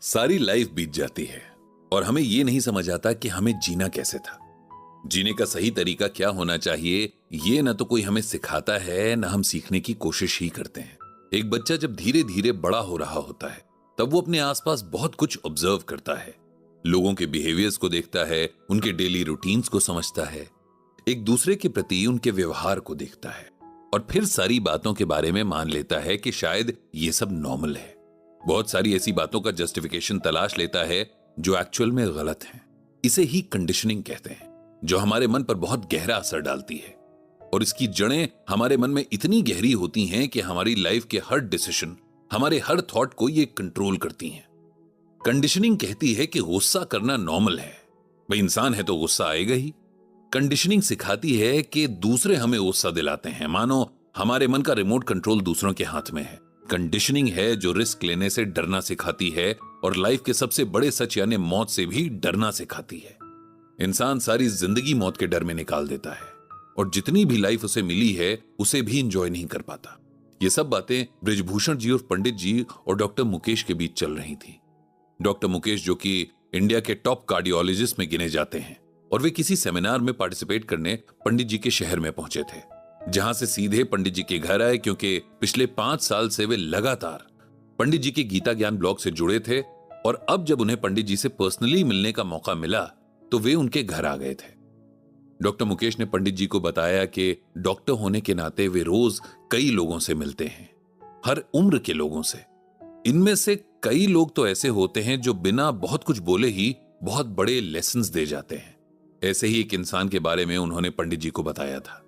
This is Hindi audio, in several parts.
सारी लाइफ बीत जाती है और हमें ये नहीं समझ आता कि हमें जीना कैसे था। जीने का सही तरीका क्या होना चाहिए, ये ना तो कोई हमें सिखाता है, ना हम सीखने की कोशिश ही करते हैं। एक बच्चा जब धीरे धीरे बड़ा हो रहा होता है, तब वो अपने आसपास बहुत कुछ ऑब्जर्व करता है, लोगों के बिहेवियर्स को देखता है, उनके डेली रूटीन्स को समझता है, एक दूसरे के प्रति उनके व्यवहार को देखता है और फिर सारी बातों के बारे में मान लेता है कि शायद ये सब नॉर्मल है। बहुत सारी ऐसी बातों का जस्टिफिकेशन तलाश लेता है जो एक्चुअल में गलत है। इसे ही कंडीशनिंग कहते हैं, जो हमारे मन पर बहुत गहरा असर डालती है और इसकी जड़ें हमारे मन में इतनी गहरी होती हैं कि हमारी लाइफ के हर डिसीजन, हमारे हर थॉट को ये कंट्रोल करती हैं। कंडीशनिंग कहती है कि गुस्सा करना नॉर्मल है, भाई इंसान है तो गुस्सा आएगा ही। कंडीशनिंग सिखाती है कि दूसरे हमें गुस्सा दिलाते हैं, मानो हमारे मन का रिमोट कंट्रोल दूसरों के हाथ में है। कंडीशनिंग है जो रिस्क लेने से डरना सिखाती है और लाइफ के सबसे बड़े सच यानी मौत से भी डरना सिखाती है। इंसान सारी जिंदगी मौत के डर में निकाल देता है और जितनी भी लाइफ उसे मिली है उसे भी एंजॉय नहीं कर पाता। ये सब बातें बृजभूषण जी और पंडित जी और डॉक्टर मुकेश के बीच चल रही थी। डॉक्टर मुकेश, जो कि इंडिया के टॉप कार्डियोलॉजिस्ट में गिने जाते हैं, और वे किसी सेमिनार में पार्टिसिपेट करने पंडित जी के शहर में पहुंचे थे, जहां से सीधे पंडित जी के घर आए, क्योंकि पिछले 5 साल से वे लगातार पंडित जी के गीता ज्ञान ब्लॉग से जुड़े थे और अब जब उन्हें पंडित जी से पर्सनली मिलने का मौका मिला तो वे उनके घर आ गए थे। डॉक्टर मुकेश ने पंडित जी को बताया कि डॉक्टर होने के नाते वे रोज कई लोगों से मिलते हैं, हर उम्र के लोगों से। इनमें से कई लोग तो ऐसे होते हैं जो बिना बहुत कुछ बोले ही बहुत बड़े लेसन्स दे जाते हैं। ऐसे ही एक इंसान के बारे में उन्होंने पंडित जी को बताया था।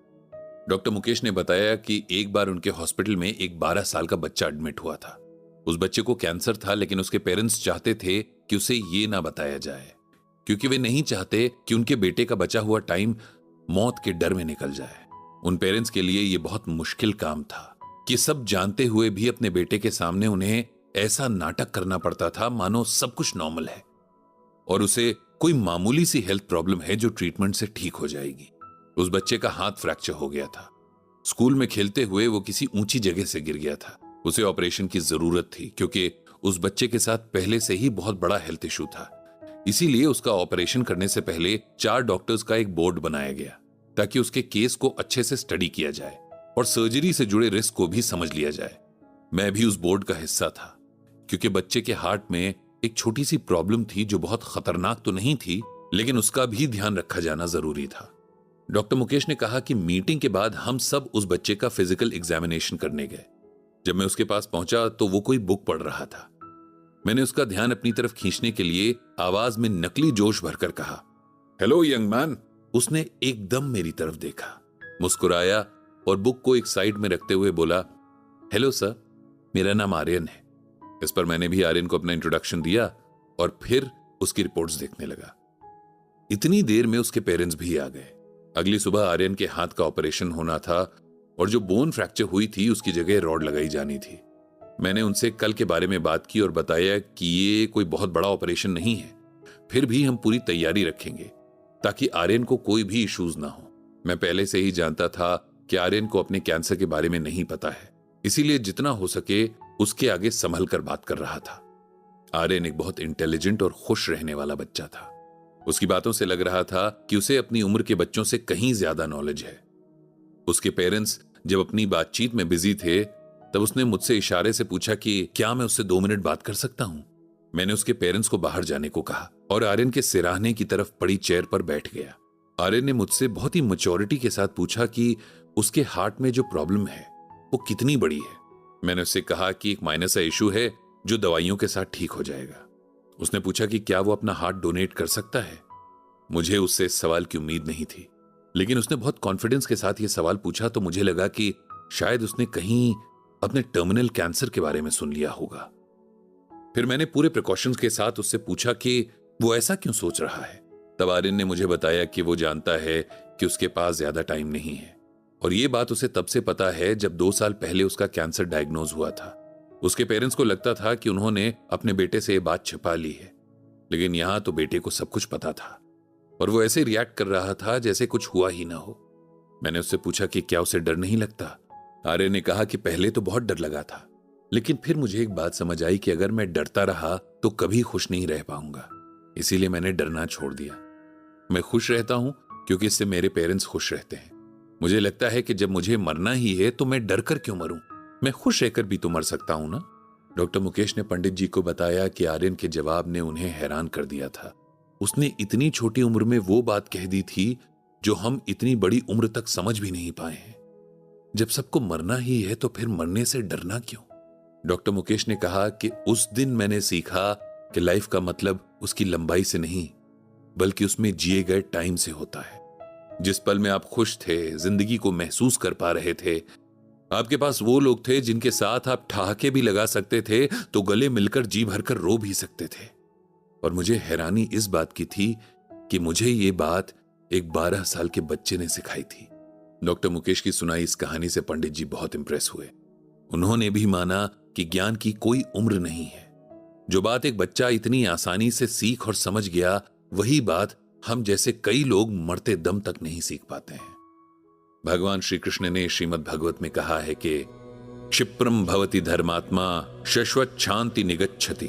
डॉक्टर मुकेश ने बताया कि एक बार उनके हॉस्पिटल में एक 12 साल का बच्चा एडमिट हुआ था। उस बच्चे को कैंसर था, लेकिन उसके पेरेंट्स चाहते थे कि उसे ये ना बताया जाए, क्योंकि वे नहीं चाहते कि उनके बेटे का बचा हुआ टाइम मौत के डर में निकल जाए। उन पेरेंट्स के लिए यह बहुत मुश्किल काम था कि सब जानते हुए भी अपने बेटे के सामने उन्हें ऐसा नाटक करना पड़ता था मानो सब कुछ नॉर्मल है और उसे कोई मामूली सी हेल्थ प्रॉब्लम है जो ट्रीटमेंट से ठीक हो जाएगी। उस बच्चे का हाथ फ्रैक्चर हो गया था। स्कूल में खेलते हुए वो किसी ऊंची जगह से गिर गया था। उसे ऑपरेशन की जरूरत थी, क्योंकि उस बच्चे के साथ पहले से ही बहुत बड़ा हेल्थ इशू था। इसीलिए उसका ऑपरेशन करने से पहले 4 डॉक्टर्स का एक बोर्ड बनाया गया, ताकि उसके केस को अच्छे से स्टडी किया जाए और सर्जरी से जुड़े रिस्क को भी समझ लिया जाए। मैं भी उस बोर्ड का हिस्सा था, क्योंकि बच्चे के हार्ट में एक छोटी सी प्रॉब्लम थी जो बहुत खतरनाक तो नहीं थी, लेकिन उसका भी ध्यान रखा जाना जरूरी था। डॉक्टर मुकेश ने कहा कि मीटिंग के बाद हम सब उस बच्चे का फिजिकल एग्जामिनेशन करने गए। जब मैं उसके पास पहुंचा तो वो कोई बुक पढ़ रहा था। मैंने उसका ध्यान अपनी तरफ खींचने के लिए आवाज में नकली जोश भरकर कहा, हेलो यंग मैन। उसने एकदम मेरी तरफ देखा, मुस्कुराया और बुक को एक साइड में रखते हुए बोला, हेलो सर, मेरा नाम आर्यन है। इस पर मैंने भी आर्यन को अपना इंट्रोडक्शन दिया और फिर उसकी रिपोर्ट्स देखने लगा। इतनी देर में उसके पेरेंट्स भी आ गए। अगली सुबह आर्यन के हाथ का ऑपरेशन होना था और जो बोन फ्रैक्चर हुई थी उसकी जगह रॉड लगाई जानी थी। मैंने उनसे कल के बारे में बात की और बताया कि ये कोई बहुत बड़ा ऑपरेशन नहीं है, फिर भी हम पूरी तैयारी रखेंगे ताकि आर्यन को कोई भी इश्यूज ना हो। मैं पहले से ही जानता था कि आर्यन को अपने कैंसर के बारे में नहीं पता है, इसीलिए जितना हो सके उसके आगे संभल कर बात कर रहा था। आर्यन एक बहुत इंटेलिजेंट और खुश रहने वाला बच्चा था। उसकी बातों से लग रहा था कि उसे अपनी उम्र के बच्चों से कहीं ज्यादा नॉलेज है। उसके पेरेंट्स जब अपनी बातचीत में बिजी थे तब उसने मुझसे इशारे से पूछा कि क्या मैं उससे 2 मिनट बात कर सकता हूं। मैंने उसके पेरेंट्स को बाहर जाने को कहा और आर्यन के सिराहने की तरफ पड़ी चेयर पर बैठ गया। आर्यन ने मुझसे बहुत ही मैच्योरिटी के साथ पूछा कि उसके हार्ट में जो प्रॉब्लम है वो कितनी बड़ी है। मैंने उससे कहा कि एक माइनर सा इशू है जो दवाइयों के साथ ठीक हो जाएगा। उसने पूछा कि क्या वो अपना हार्ट डोनेट कर सकता है। मुझे उससे इस सवाल की उम्मीद नहीं थी, लेकिन उसने बहुत कॉन्फिडेंस के साथ ये सवाल पूछा तो मुझे लगा कि शायद उसने कहीं अपने टर्मिनल कैंसर के बारे में सुन लिया होगा। फिर मैंने पूरे प्रिकॉशंस के साथ उससे पूछा कि वो ऐसा क्यों सोच रहा है। तब आर्यन ने मुझे बताया कि वो जानता है कि उसके पास ज्यादा टाइम नहीं है और ये बात उसे तब से पता है जब 2 साल पहले उसका कैंसर डायग्नोज हुआ था। उसके पेरेंट्स को लगता था कि उन्होंने अपने बेटे से ये बात छिपा ली है, लेकिन यहां तो बेटे को सब कुछ पता था और वो ऐसे रिएक्ट कर रहा था जैसे कुछ हुआ ही ना हो। मैंने उससे पूछा कि क्या उसे डर नहीं लगता। आर्यन ने कहा कि पहले तो बहुत डर लगा था, लेकिन फिर मुझे एक बात समझ आई कि अगर मैं डरता रहा तो कभी खुश नहीं रह पाऊंगा। इसीलिए मैंने डरना छोड़ दिया। मैं खुश रहता हूं क्योंकि इससे मेरे पेरेंट्स खुश रहते हैं। मुझे लगता है कि जब मुझे मरना ही है तो मैं डर कर क्यों मरूं? मैं खुश रहकर भी तो मर सकता हूं ना। डॉक्टर मुकेश ने पंडित जी को बताया कि आर्यन के जवाब ने उन्हें हैरान कर दिया था। उसने इतनी छोटी उम्र में वो बात कह दी थी जो हम इतनी बड़ी उम्र तक समझ भी नहीं पाए हैं। जब सबको मरना ही है तो फिर मरने से डरना क्यों? डॉक्टर मुकेश ने कहा कि उस दिन मैंने सीखा कि लाइफ का मतलब उसकी लंबाई से नहीं बल्कि उसमें जिए गए टाइम से होता है। जिस पल में आप खुश थे, जिंदगी को महसूस कर पा रहे थे, आपके पास वो लोग थे जिनके साथ आप ठहाके भी लगा सकते थे तो गले मिलकर जी भरकर रो भी सकते थे। और मुझे हैरानी इस बात की थी कि मुझे ये बात एक 12 साल के बच्चे ने सिखाई थी। डॉक्टर मुकेश की सुनाई इस कहानी से पंडित जी बहुत इंप्रेस हुए। उन्होंने भी माना कि ज्ञान की कोई उम्र नहीं है। जो बात एक बच्चा इतनी आसानी से सीख और समझ गया, वही बात हम जैसे कई लोग मरते दम तक नहीं सीख पाते हैं। भगवान श्री कृष्ण ने श्रीमद् भागवत में कहा है कि क्षिप्रम भवति धर्मात्मा शाश्वत शांति निगच्छति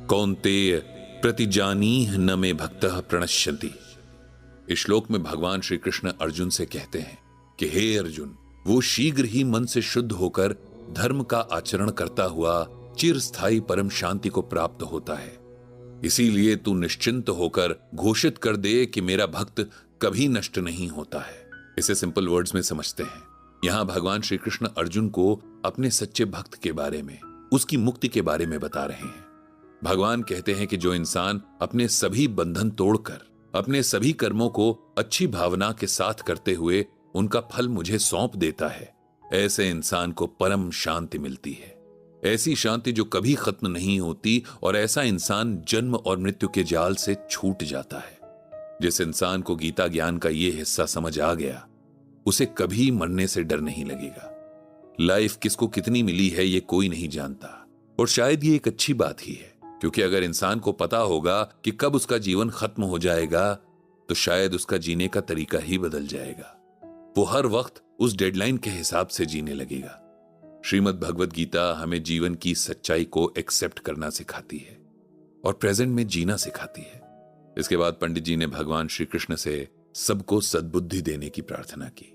कौन्तेय प्रतिजानीह न मे भक्तः प्रणश्यन्ति। इस श्लोक में भगवान श्री कृष्ण अर्जुन से कहते हैं कि हे अर्जुन, वो शीघ्र ही मन से शुद्ध होकर धर्म का आचरण करता हुआ चिरस्थायी परम शांति को प्राप्त होता है। इसीलिए तू निश्चिंत होकर घोषित कर दे कि मेरा भक्त कभी नष्ट नहीं होता है। इसे सिंपल वर्ड्स में समझते हैं। यहां भगवान श्री कृष्ण अर्जुन को अपने सच्चे भक्त के बारे में, उसकी मुक्ति के बारे में बता रहे हैं। भगवान कहते हैं कि जो इंसान अपने सभी बंधन तोड़कर अपने सभी कर्मों को अच्छी भावना के साथ करते हुए उनका फल मुझे सौंप देता है, ऐसे इंसान को परम शांति मिलती है। ऐसी शांति जो कभी खत्म नहीं होती, और ऐसा इंसान जन्म और मृत्यु के जाल से छूट जाता है। जिस इंसान को गीता ज्ञान का ये हिस्सा समझ आ गया, उसे कभी मरने से डर नहीं लगेगा। लाइफ किसको कितनी मिली है ये कोई नहीं जानता, और शायद ये एक अच्छी बात ही है, क्योंकि अगर इंसान को पता होगा कि कब उसका जीवन खत्म हो जाएगा तो शायद उसका जीने का तरीका ही बदल जाएगा। वो हर वक्त उस डेडलाइन के हिसाब से जीने लगेगा। श्रीमद् भगवत गीता हमें जीवन की सच्चाई को एक्सेप्ट करना सिखाती है और प्रेजेंट में जीना सिखाती है। इसके बाद पंडित जी ने भगवान श्री कृष्ण से सबको सद्बुद्धि देने की प्रार्थना की।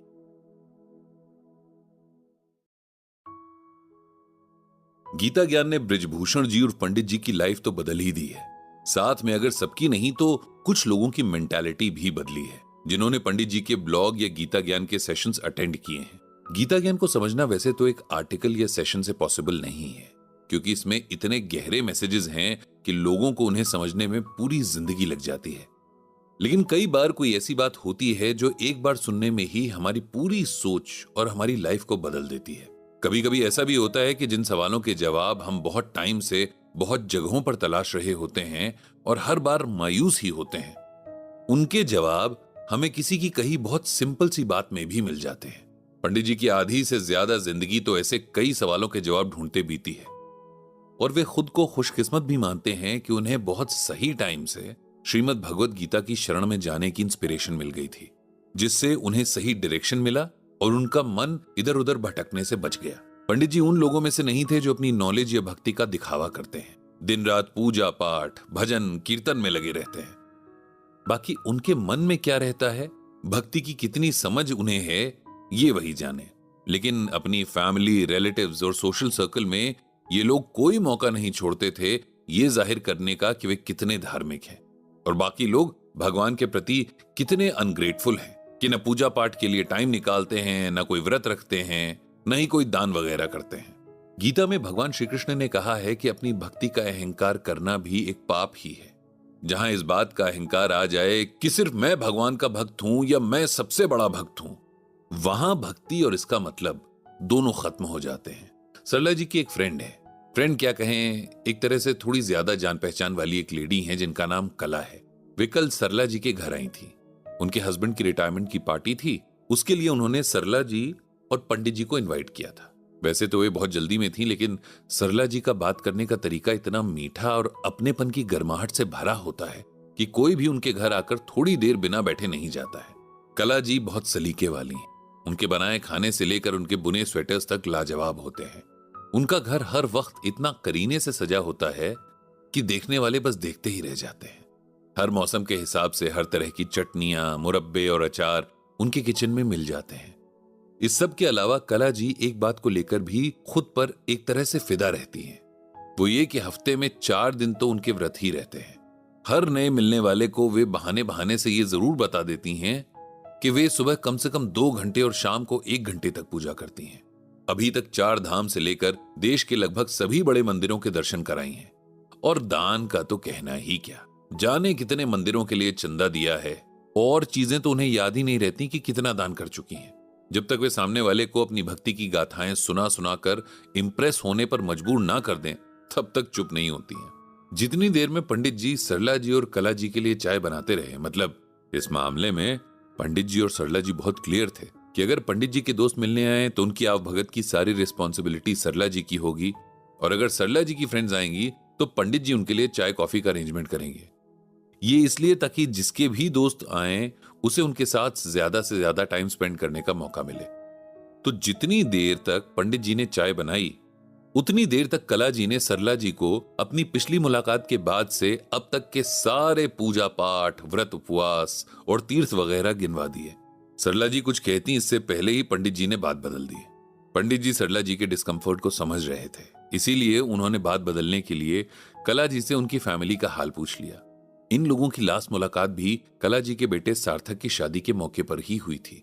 गीता ज्ञान ने बृजभूषण जी और पंडित जी की लाइफ तो बदल ही दी है, साथ में अगर सबकी नहीं तो कुछ लोगों की मेंटालिटी भी बदली है, जिन्होंने पंडित जी के ब्लॉग या गीता ज्ञान के सेशंस अटेंड किए हैं। गीता ज्ञान को समझना वैसे तो एक आर्टिकल या सेशन से पॉसिबल नहीं है, क्योंकि इसमें इतने गहरे मैसेजेस हैं कि लोगों को उन्हें समझने में पूरी जिंदगी लग जाती है। लेकिन कई बार कोई ऐसी बात होती है जो एक बार सुनने में ही हमारी पूरी सोच और हमारी लाइफ को बदल देती है। कभी कभी ऐसा भी होता है कि जिन सवालों के जवाब हम बहुत टाइम से बहुत जगहों पर तलाश रहे होते हैं और हर बार मायूस ही होते हैं, उनके जवाब हमें किसी की कही बहुत सिंपल सी बात में भी मिल जाते हैं। पंडित जी की आधी से ज्यादा जिंदगी तो ऐसे कई सवालों के जवाब ढूंढते बीती है, और वे खुद को खुशकिस्मत भी मानते हैं कि उन्हें बहुत सही टाइम से श्रीमद् भगवत गीता की शरण में जाने की इंस्पिरेशन मिल गई थी, जिससे उन्हें सही डायरेक्शन मिला और उनका मन इधर उधर भटकने से बच गया। पंडित जी उन लोगों में से नहीं थे जो अपनी नॉलेज या भक्ति का दिखावा करते हैं, दिन रात पूजा पाठ भजन कीर्तन में लगे रहते हैं। बाकी उनके मन में क्या रहता है, भक्ति की कितनी समझ उन्हें है, ये वही जाने। लेकिन अपनी फैमिली, रिलेटिव्स और सोशल सर्कल में ये लोग कोई मौका नहीं छोड़ते थे ये जाहिर करने का कि वे कितने धार्मिक हैं, और बाकी लोग भगवान के प्रति कितने अनग्रेटफुल हैं कि न पूजा पाठ के लिए टाइम निकालते हैं, न कोई व्रत रखते हैं, न ही कोई दान वगैरह करते हैं। गीता में भगवान श्री कृष्ण ने कहा है कि अपनी भक्ति का अहंकार करना भी एक पाप ही है। जहां इस बात का अहंकार आ जाए कि सिर्फ मैं भगवान का भक्त हूं या मैं सबसे बड़ा भक्त हूं, वहां भक्ति और इसका मतलब दोनों खत्म हो जाते हैं। सरला जी की एक फ्रेंड है, फ्रेंड क्या कहें, एक तरह से थोड़ी ज्यादा जान पहचान वाली एक लेडी है जिनका नाम कला है। वे कल सरला जी के घर आई थी। उनके हस्बैंड की रिटायरमेंट की पार्टी थी, उसके लिए उन्होंने सरला जी और पंडित जी को इनवाइट किया था। वैसे तो वे बहुत जल्दी में थी, लेकिन सरला जी का बात करने का तरीका इतना मीठा और अपनेपन की गर्माहट से भरा होता है कि कोई भी उनके घर आकर थोड़ी देर बिना बैठे नहीं जाता है। कला जी बहुत सलीके वाली हैं। उनके बनाए खाने से लेकर उनके बुने स्वेटर्स तक लाजवाब होते हैं। उनका घर हर वक्त इतना करीने से सजा होता है कि देखने वाले बस देखते ही रह जाते हैं। हर मौसम के हिसाब से हर तरह की चटनियां, मुरब्बे और अचार उनके किचन में मिल जाते हैं। इस सब के अलावा कला जी एक बात को लेकर भी खुद पर एक तरह से फिदा रहती हैं। वो ये कि हफ्ते में 4 दिन तो उनके व्रत ही रहते हैं। हर नए मिलने वाले को वे बहाने बहाने से ये जरूर बता देती हैं कि वे सुबह कम से कम 2 घंटे और शाम को 1 घंटे तक पूजा करती हैं। अभी तक 4 धाम से लेकर देश के लगभग सभी बड़े मंदिरों के दर्शन कराई हैं। और दान का तो कहना ही क्या, जाने कितने मंदिरों के लिए चंदा दिया है और चीजें तो उन्हें याद ही नहीं रहती कि कितना दान कर चुकी हैं। जब तक वे सामने वाले को अपनी भक्ति की गाथाएं सुना सुना कर इंप्रेस होने पर मजबूर ना कर दें, तब तक चुप नहीं होती हैं। जितनी देर में पंडित जी सरला जी और कला जी के लिए चाय बनाते रहे, मतलब इस मामले में पंडित जी और सरला जी बहुत क्लियर थे कि अगर पंडित जी के दोस्त मिलने आए तो उनकी आवभगत की सारी रिस्पॉन्सिबिलिटी सरला जी की होगी, और अगर सरला जी की फ्रेंड्स आएंगी तो पंडित जी उनके लिए चाय कॉफी का अरेंजमेंट करेंगे। ये इसलिए ताकि जिसके भी दोस्त आए उसे उनके साथ ज्यादा से ज्यादा टाइम स्पेंड करने का मौका मिले। तो जितनी देर तक पंडित जी ने चाय बनाई, उतनी देर तक कला जी ने सरला जी को अपनी पिछली मुलाकात के बाद से अब तक के सारे पूजा पाठ, व्रत, उपवास और तीर्थ वगैरह गिनवा दिए। सरला जी कुछ कहती इससे पहले ही पंडित जी ने बात बदल दी। पंडित जी सरला जी के डिस्कम्फर्ट को समझ रहे थे, इसीलिए उन्होंने बात बदलने के लिए कला जी से उनकी फैमिली का हाल पूछ लिया। इन लोगों की लास्ट मुलाकात भी कला जी के बेटे सार्थक की शादी के मौके पर ही हुई थी,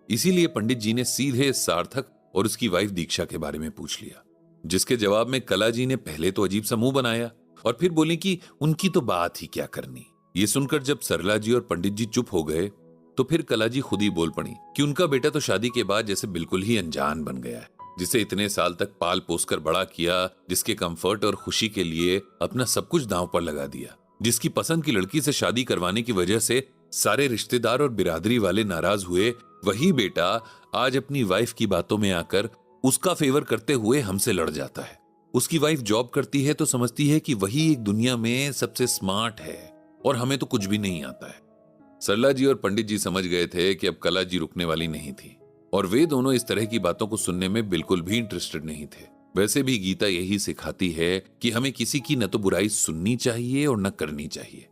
इसीलिए पंडित जी ने सीधे सार्थक और उसकी वाइफ दीक्षा के बारे में पूछ लिया, जिसके जवाब में कला जी ने पहले तो अजीब सा मुंह बनाया और फिर बोली कि उनकी तो बात ही क्या करनी। ये सुनकर जब सरला जी और पंडित जी चुप हो गए तो फिर कला जी खुद ही बोल पड़ी कि उनका बेटा तो शादी के बाद जैसे बिल्कुल ही अनजान बन गया है, जिसे इतने साल तक पाल पोस कर बड़ा किया, जिसके कंफर्ट और खुशी के लिए अपना सब कुछ दांव पर लगा दिया, जिसकी पसंद की लड़की से शादी करवाने की वजह से सारे रिश्तेदार और बिरादरी वाले नाराज हुए, वही बेटा आज अपनी वाइफ की बातों में आकर उसका फेवर करते हुए हमसे लड़ जाता है। उसकी वाइफ जॉब करती है तो समझती है कि वही एक दुनिया में सबसे स्मार्ट है और हमें तो कुछ भी नहीं आता है। सरला जी और पंडित जी समझ गए थे कि अब कला जी रुकने वाली नहीं थी और वे दोनों इस तरह की बातों को सुनने में बिल्कुल भी इंटरेस्टेड नहीं थे। वैसे भी गीता यही सिखाती है कि हमें किसी की न तो बुराई सुननी चाहिए और न करनी चाहिए।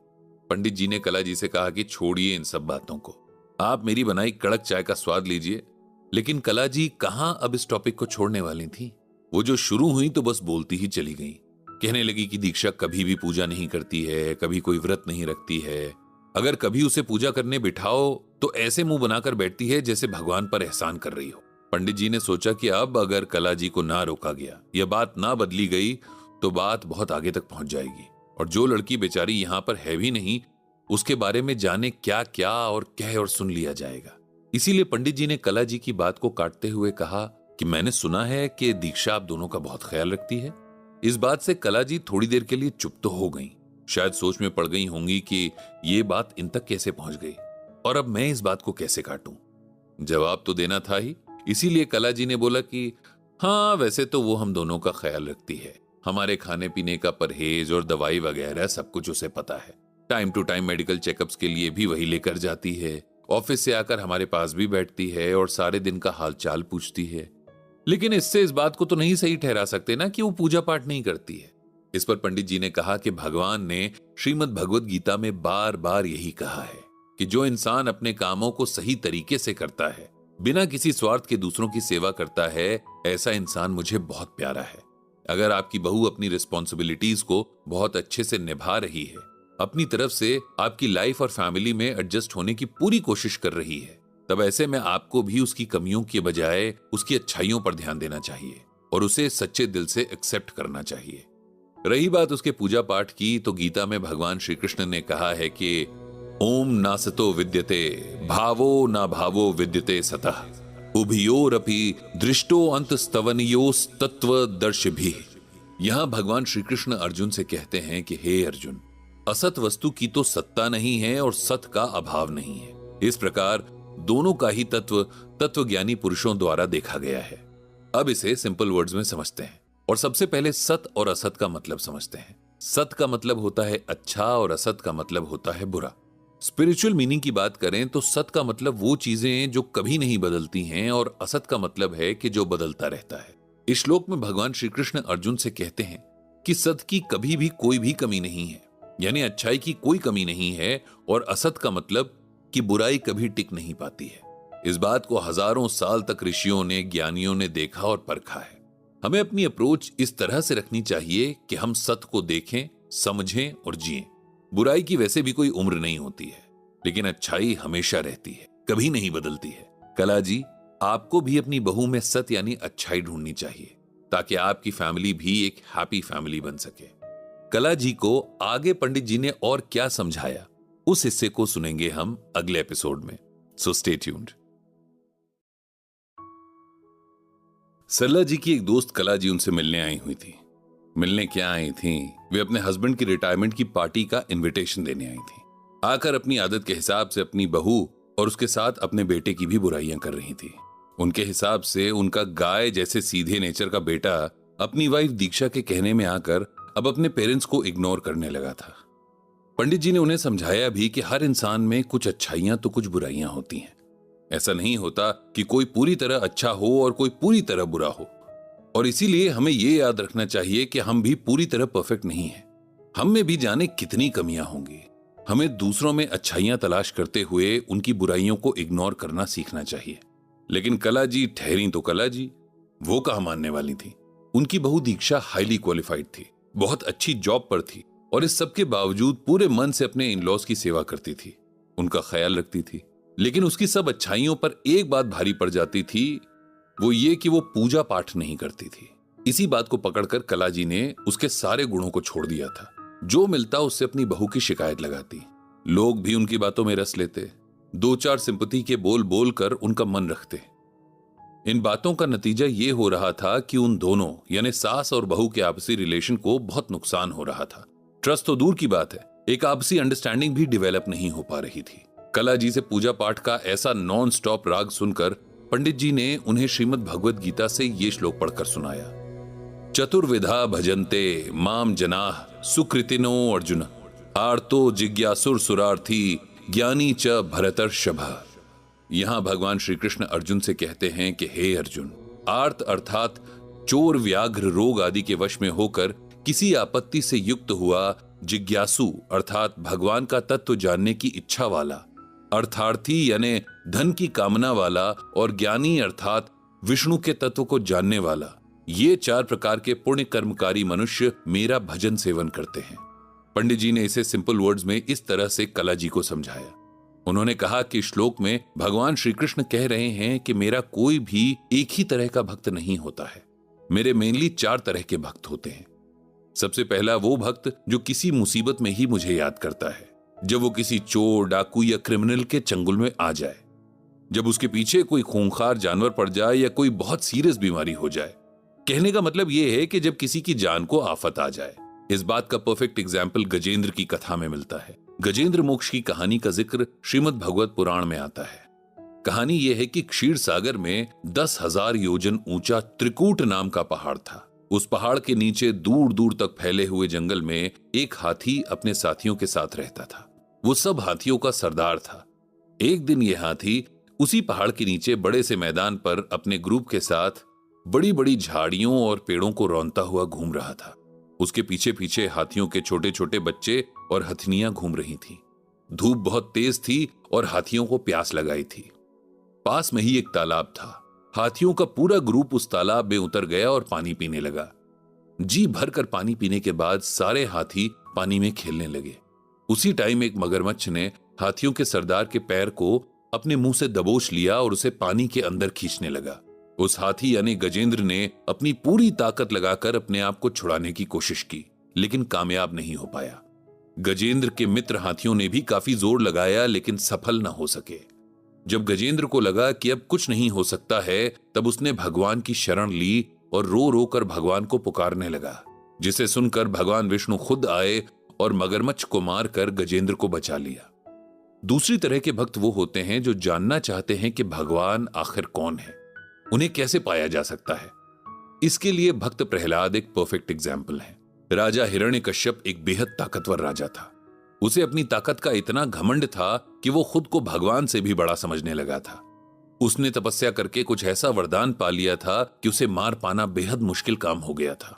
पंडित जी ने कला जी से कहा कि छोड़िए इन सब बातों को, आप मेरी बनाई कड़क चाय का स्वाद लीजिए। लेकिन कला जी कहां अब इस टॉपिक को छोड़ने वाली थी। वो जो शुरू हुई तो बस बोलती ही चली गई। कहने लगी कि दीक्षा कभी भी पूजा नहीं करती है, कभी कोई व्रत नहीं रखती है, अगर कभी उसे पूजा करने बिठाओ तो ऐसे मुंह बनाकर बैठती है जैसे भगवान पर एहसान कर रही हो। पंडित जी ने सोचा कि अब अगर कला जी को ना रोका गया, यह बात ना बदली गई तो बात बहुत आगे तक पहुंच जाएगी और जो लड़की बेचारी यहां पर है भी नहीं, उसके बारे में जाने क्या क्या और कह और सुन लिया जाएगा। इसीलिए पंडित जी ने कला जी की बात को काटते हुए कहा कि मैंने सुना है कि दीक्षा आप दोनों का बहुत ख्याल रखती है। इस बात से कला जी थोड़ी देर के लिए चुप तो हो गईं, शायद सोच में पड़ गई होंगी कि ये बात इन तक कैसे पहुंच गई और अब मैं इस बात को कैसे काटूं। जवाब तो देना था ही, इसीलिए कला जी ने बोला कि हाँ, वैसे तो वो हम दोनों का ख्याल रखती है, हमारे खाने पीने का परहेज और दवाई वगैरह सब कुछ उसे पता है। Time to time medical checkups के लिए भी वही लेकर जाती है, ऑफिस से आकर हमारे पास भी बैठती है और सारे दिन का हालचाल पूछती है। लेकिन इससे इस बात को तो नहीं सही ठहरा सकते ना कि वो पूजा पाठ नहीं करती है। इस पर पंडित जी ने कहा कि भगवान ने श्रीमद् भगवत गीता में बार बार यही कहा है कि जो इंसान अपने कामों को सही तरीके से करता है, बिना किसी स्वार्थ के दूसरों की सेवा करता है, ऐसा इंसान मुझे बहुत प्यारा है। अगर आपकी बहू अपनी रिस्पॉन्सिबिलिटीज को बहुत अच्छे से निभा रही है, अपनी तरफ से आपकी लाइफ और फैमिली में एडजस्ट होने की पूरी कोशिश कर रही है, तब ऐसे में आपको भी उसकी कमियों के बजाय उसकी अच्छाइयों पर ध्यान देना चाहिए और उसे सच्चे दिल से एक्सेप्ट करना चाहिए। रही बात उसके पूजा पाठ की, तो गीता में भगवान श्री कृष्ण ने कहा है कि ओम नासतो विद्यते भावो ना भावो विद्यते सतः उभयोरपि दृष्टो अंतस्तवनियोस तत्वदर्शिभिः। यहां भगवान श्री कृष्ण अर्जुन से कहते हैं कि हे अर्जुन, असत वस्तु की तो सत्ता नहीं है और सत का अभाव नहीं है। इस प्रकार दोनों का ही तत्वज्ञानी पुरुषों द्वारा देखा गया है। अब इसे सिंपल वर्ड्स में समझते हैं और सबसे पहले सत और असत का मतलब समझते हैं। सत का मतलब होता है अच्छा और असत का मतलब होता है बुरा। स्पिरिचुअल मीनिंग की बात करें तो सत का मतलब वो चीजें जो कभी नहीं बदलती हैं और असत का मतलब है कि जो बदलता रहता है। इस श्लोक में भगवान श्री कृष्ण अर्जुन से कहते हैं कि सत की कभी भी कोई भी कमी नहीं है, यानी अच्छाई की कोई कमी नहीं है, और असत का मतलब कि बुराई कभी टिक नहीं पाती है। इस बात को हजारों साल तक ऋषियों ने, ज्ञानियों ने देखा और परखा है। हमें अपनी अप्रोच इस तरह से रखनी चाहिए कि हम सत्य को देखें, समझें और जिएं। बुराई की वैसे भी कोई उम्र नहीं होती है, लेकिन अच्छाई हमेशा रहती है, कभी नहीं बदलती है। कला जी, आपको भी अपनी बहू में सत्य यानी अच्छाई ढूंढनी चाहिए, ताकि आपकी फैमिली भी एक हैप्पी फैमिली बन सके। कला जी को आगे पंडित जी ने और क्या समझाया, उस हिस्से को सुनेंगे हम अगले एपिसोड में। So stay tuned. सरला जी की एक दोस्त कला जी उनसे मिलने आई हुई थी। मिलने क्या आई थी, वे अपने हस्बैंड की रिटायरमेंट की पार्टी का इनविटेशन देने आई थी। आकर अपनी आदत के हिसाब से अपनी बहू और उसके साथ अपने बेटे की भी बुराइयां कर रही थी। उनके हिसाब से उनका गाय जैसे सीधे नेचर का बेटा अपनी वाइफ दीक्षा के कहने में आकर अब अपने पेरेंट्स को इग्नोर करने लगा था। पंडित जी ने उन्हें समझाया भी कि हर इंसान में कुछ अच्छाइयां तो कुछ बुराइयां होती हैं। ऐसा नहीं होता कि कोई पूरी तरह अच्छा हो और कोई पूरी तरह बुरा हो, और इसीलिए हमें यह याद रखना चाहिए कि हम भी पूरी तरह परफेक्ट नहीं हैं। हम में भी जाने कितनी कमियां होंगी। हमें दूसरों में अच्छाइयां तलाश करते हुए उनकी बुराइयों को इग्नोर करना सीखना चाहिए। लेकिन कला जी ठहरी तो कला जी, वो कहां मानने वाली थी। उनकी बहू दीक्षा हाईली क्वालिफाइड थी, बहुत अच्छी जॉब पर थी, और इस सब के बावजूद पूरे मन से अपने इन-लॉज की सेवा करती थी, उनका ख्याल रखती थी। लेकिन उसकी सब अच्छाइयों पर एक बात भारी पड़ जाती थी, वो ये कि वो पूजा पाठ नहीं करती थी। इसी बात को पकड़कर कला जी ने उसके सारे गुणों को छोड़ दिया था। जो मिलता उससे अपनी बहू की शिकायत लगाती। लोग भी उनकी बातों में रस लेते, दो चार सिंपैथी के बोल बोलकर उनका मन रखते। इन बातों का नतीजा ये हो रहा था कि उन दोनों यानी सास और बहू के आपसी रिलेशन को बहुत नुकसान हो रहा था। ट्रस्ट तो दूर की बात है, एक आपसी अंडरस्टैंडिंग भी डेवलप नहीं हो पा रही थी। कला जी से पूजा पाठ का ऐसा नॉन स्टॉप राग सुनकर पंडित जी ने उन्हें श्रीमद् भगवद गीता से ये श्लोक पढ़कर सुनाया। चतुर्विधा भजन्ते माम जनाः सुकृतिनो अर्जुन, आर्तो जिज्ञासुर सुरार्थी ज्ञानी च भरतर्षभ। यहां भगवान श्री कृष्ण अर्जुन से कहते हैं कि हे अर्जुन, आर्त अर्थात चोर, व्याघ्र, रोग आदि के वश में होकर किसी आपत्ति से युक्त हुआ, जिज्ञासु अर्थात भगवान का तत्व जानने की इच्छा वाला, अर्थार्थी यानी धन की कामना वाला, और ज्ञानी अर्थात विष्णु के तत्व को जानने वाला, ये चार प्रकार के पुण्य कर्मकारी मनुष्य मेरा भजन सेवन करते हैं। पंडित जी ने इसे सिंपल वर्ड्स में इस तरह से कला जी को समझाया। उन्होंने कहा कि श्लोक में भगवान श्री कृष्ण कह रहे हैं कि मेरा कोई भी एक ही तरह का भक्त नहीं होता है। मेरे मेनली चार तरह के भक्त होते हैं। सबसे पहला वो भक्त जो किसी मुसीबत में ही मुझे याद करता है, जब वो किसी चोर, डाकू या क्रिमिनल के चंगुल में आ जाए, जब उसके पीछे कोई खूंखार जानवर पड़ जाए या कोई बहुत सीरियस बीमारी हो जाए। कहने का मतलब यह है कि जब किसी की जान को आफत आ जाए। इस बात का परफेक्ट एग्जाम्पल गजेंद्र की कथा में मिलता है। गजेंद्र मोक्ष की कहानी का जिक्र श्रीमद् भगवत पुराण में आता है। कहानी यह है कि क्षीर सागर में 10,000 योजन ऊंचा त्रिकूट नाम का पहाड़ था। उस पहाड़ के नीचे दूर दूर तक फैले हुए जंगल में एक हाथी अपने साथियों के साथ रहता था। वो सब हाथियों का सरदार था। एक दिन यह हाथी उसी पहाड़ के नीचे बड़े से मैदान पर अपने ग्रुप के साथ बड़ी बड़ी झाड़ियों और पेड़ों को रौंदता हुआ घूम रहा था। उसके पीछे पीछे हाथियों के छोटे छोटे बच्चे और हथनियां घूम रही थीं। धूप बहुत तेज थी और हाथियों को प्यास लगाई थी। पास में ही एक तालाब था। हाथियों का पूरा ग्रुप उस तालाब में उतर गया और पानी पीने लगा। जी भरकर पानी पीने के बाद सारे हाथी पानी में खेलने लगे। उसी टाइम एक मगरमच्छ ने हाथियों के सरदार के पैर को अपने मुंह से दबोच लिया और उसे पानी के अंदर खींचने लगा। उस हाथी यानी गजेंद्र ने अपनी पूरी ताकत लगाकर अपने आप को छुड़ाने की कोशिश की, लेकिन कामयाब नहीं हो पाया। गजेंद्र के मित्र हाथियों ने भी काफी जोर लगाया, लेकिन सफल न हो सके। जब गजेंद्र को लगा कि अब कुछ नहीं हो सकता है, तब उसने भगवान की शरण ली और रो रो कर भगवान को पुकारने लगा, जिसे सुनकर भगवान विष्णु खुद आए और मगरमच्छ को मारकर गजेंद्र को बचा लिया। दूसरी तरह के भक्त वो होते हैं जो जानना चाहते हैं कि भगवान आखिर कौन है, उन्हें कैसे पाया जा सकता है। इसके लिए भक्त प्रहलाद एक परफेक्ट एग्जाम्पल है। राजा हिरण्यकश्यप एक बेहद ताकतवर राजा था। उसे अपनी ताकत का इतना घमंड था कि वो खुद को भगवान से भी बड़ा समझने लगा था। उसने तपस्या करके कुछ ऐसा वरदान पा लिया था कि उसे मार पाना बेहद मुश्किल काम हो गया था।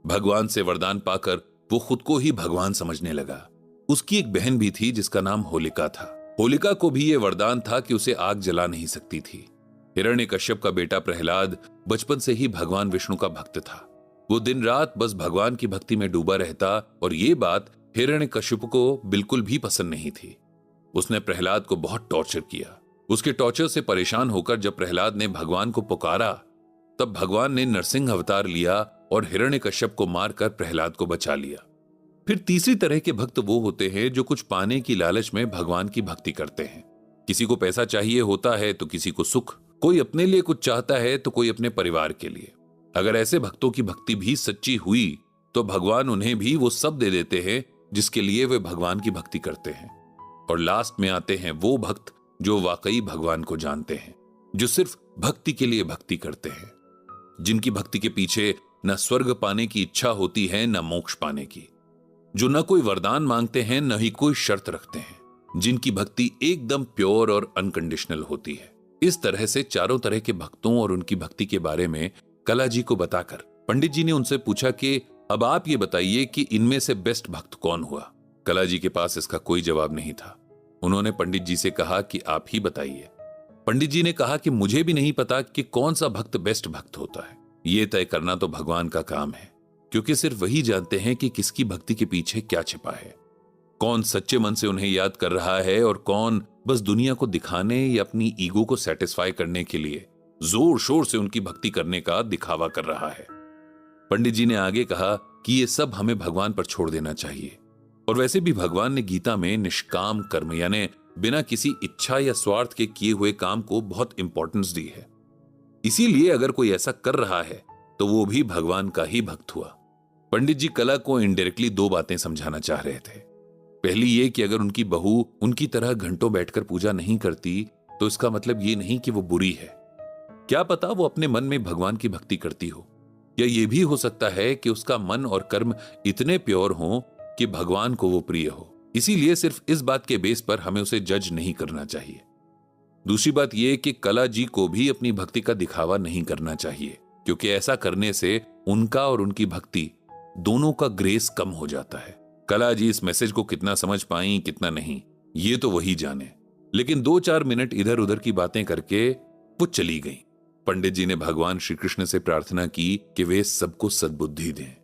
भगवान से वरदान पाकर वो खुद को ही भगवान समझने लगा। उसकी एक बहन भी थी जिसका नाम होलिका था। होलिका को भी यह वरदान था कि उसे आग जला नहीं सकती थी। हिरण्यकश्यप का बेटा प्रहलाद बचपन से ही भगवान विष्णु का भक्त था। वो दिन रात बस भगवान की भक्ति में डूबा रहता और ये बात हिरण्यकश्यप को बिल्कुल भी पसंद नहीं थी। उसने प्रहलाद को बहुत टॉर्चर किया। उसके टॉर्चर से परेशान होकर जब प्रहलाद ने भगवान को पुकारा, तब भगवान ने नरसिंह अवतार लिया और हिरण्यकश्यप को मारकर प्रहलाद को बचा लिया। फिर तीसरी तरह के भक्त वो होते हैं जो कुछ पाने की लालच में भगवान की भक्ति करते हैं। किसी को पैसा चाहिए होता है तो किसी को सुख, कोई अपने लिए कुछ चाहता है तो कोई अपने परिवार के लिए। अगर ऐसे भक्तों की भक्ति भी सच्ची हुई तो भगवान उन्हें भी वो सब दे देते हैं जिसके लिए वे भगवान की भक्ति करते हैं। और लास्ट में आते हैं वो भक्त जो वाकई भगवान को जानते हैं, जो सिर्फ भक्ति के लिए भक्ति करते हैं, जिनकी भक्ति के पीछे न स्वर्ग पाने की इच्छा होती है न मोक्ष पाने की, जो न कोई वरदान मांगते हैं न ही कोई शर्त रखते हैं, जिनकी भक्ति एकदम प्योर और अनकंडीशनल होती है। इस तरह से चारों तरह के भक्तों और उनकी भक्ति के बारे में कला जी को बताकर पंडित जी ने उनसे पूछा कि अब आप ये बताइए कि इनमें से बेस्ट भक्त कौन हुआ। कला जी के पास इसका कोई जवाब नहीं था। उन्होंने पंडित जी से कहा कि आप ही बताइए। पंडित जी ने कहा कि मुझे भी नहीं पता कि कौन सा भक्त बेस्ट भक्त होता है। यह तय करना तो भगवान का काम है, क्योंकि सिर्फ वही जानते हैं कि किसकी भक्ति के पीछे क्या छिपा है, कौन सच्चे मन से उन्हें याद कर रहा है और कौन बस दुनिया को दिखाने या अपनी ईगो को सेटिस्फाई करने के लिए जोर शोर से उनकी भक्ति करने का दिखावा कर रहा है। पंडित जी ने आगे कहा कि ये सब हमें भगवान पर छोड़ देना चाहिए। और वैसे भी भगवान ने गीता में निष्काम कर्म यानी बिना किसी इच्छा या स्वार्थ के किए हुए काम को बहुत इंपॉर्टेंस दी है। इसीलिए अगर कोई ऐसा कर रहा है तो वो भी भगवान का ही भक्त हुआ। पंडित जी कला को इनडायरेक्टली दो बातें समझाना चाह रहे थे। पहली ये कि अगर उनकी बहू उनकी तरह घंटों बैठकर पूजा नहीं करती तो इसका मतलब ये नहीं कि वो बुरी है। क्या पता वो अपने मन में भगवान की भक्ति करती हो, या ये भी हो सकता है कि उसका मन और कर्म इतने प्योर हों कि भगवान को वो प्रिय हो। इसीलिए सिर्फ इस बात के बेस पर हमें उसे जज नहीं करना चाहिए। दूसरी बात यह कि कला जी को भी अपनी भक्ति का दिखावा नहीं करना चाहिए, क्योंकि ऐसा करने से उनका और उनकी भक्ति दोनों का ग्रेस कम हो जाता है। कला जी इस मैसेज को कितना समझ पाई कितना नहीं ये तो वही जाने, लेकिन 2-4 मिनट इधर उधर की बातें करके वो चली गई। पंडित जी ने भगवान श्री कृष्ण से प्रार्थना की कि वे सबको सद्बुद्धि दें।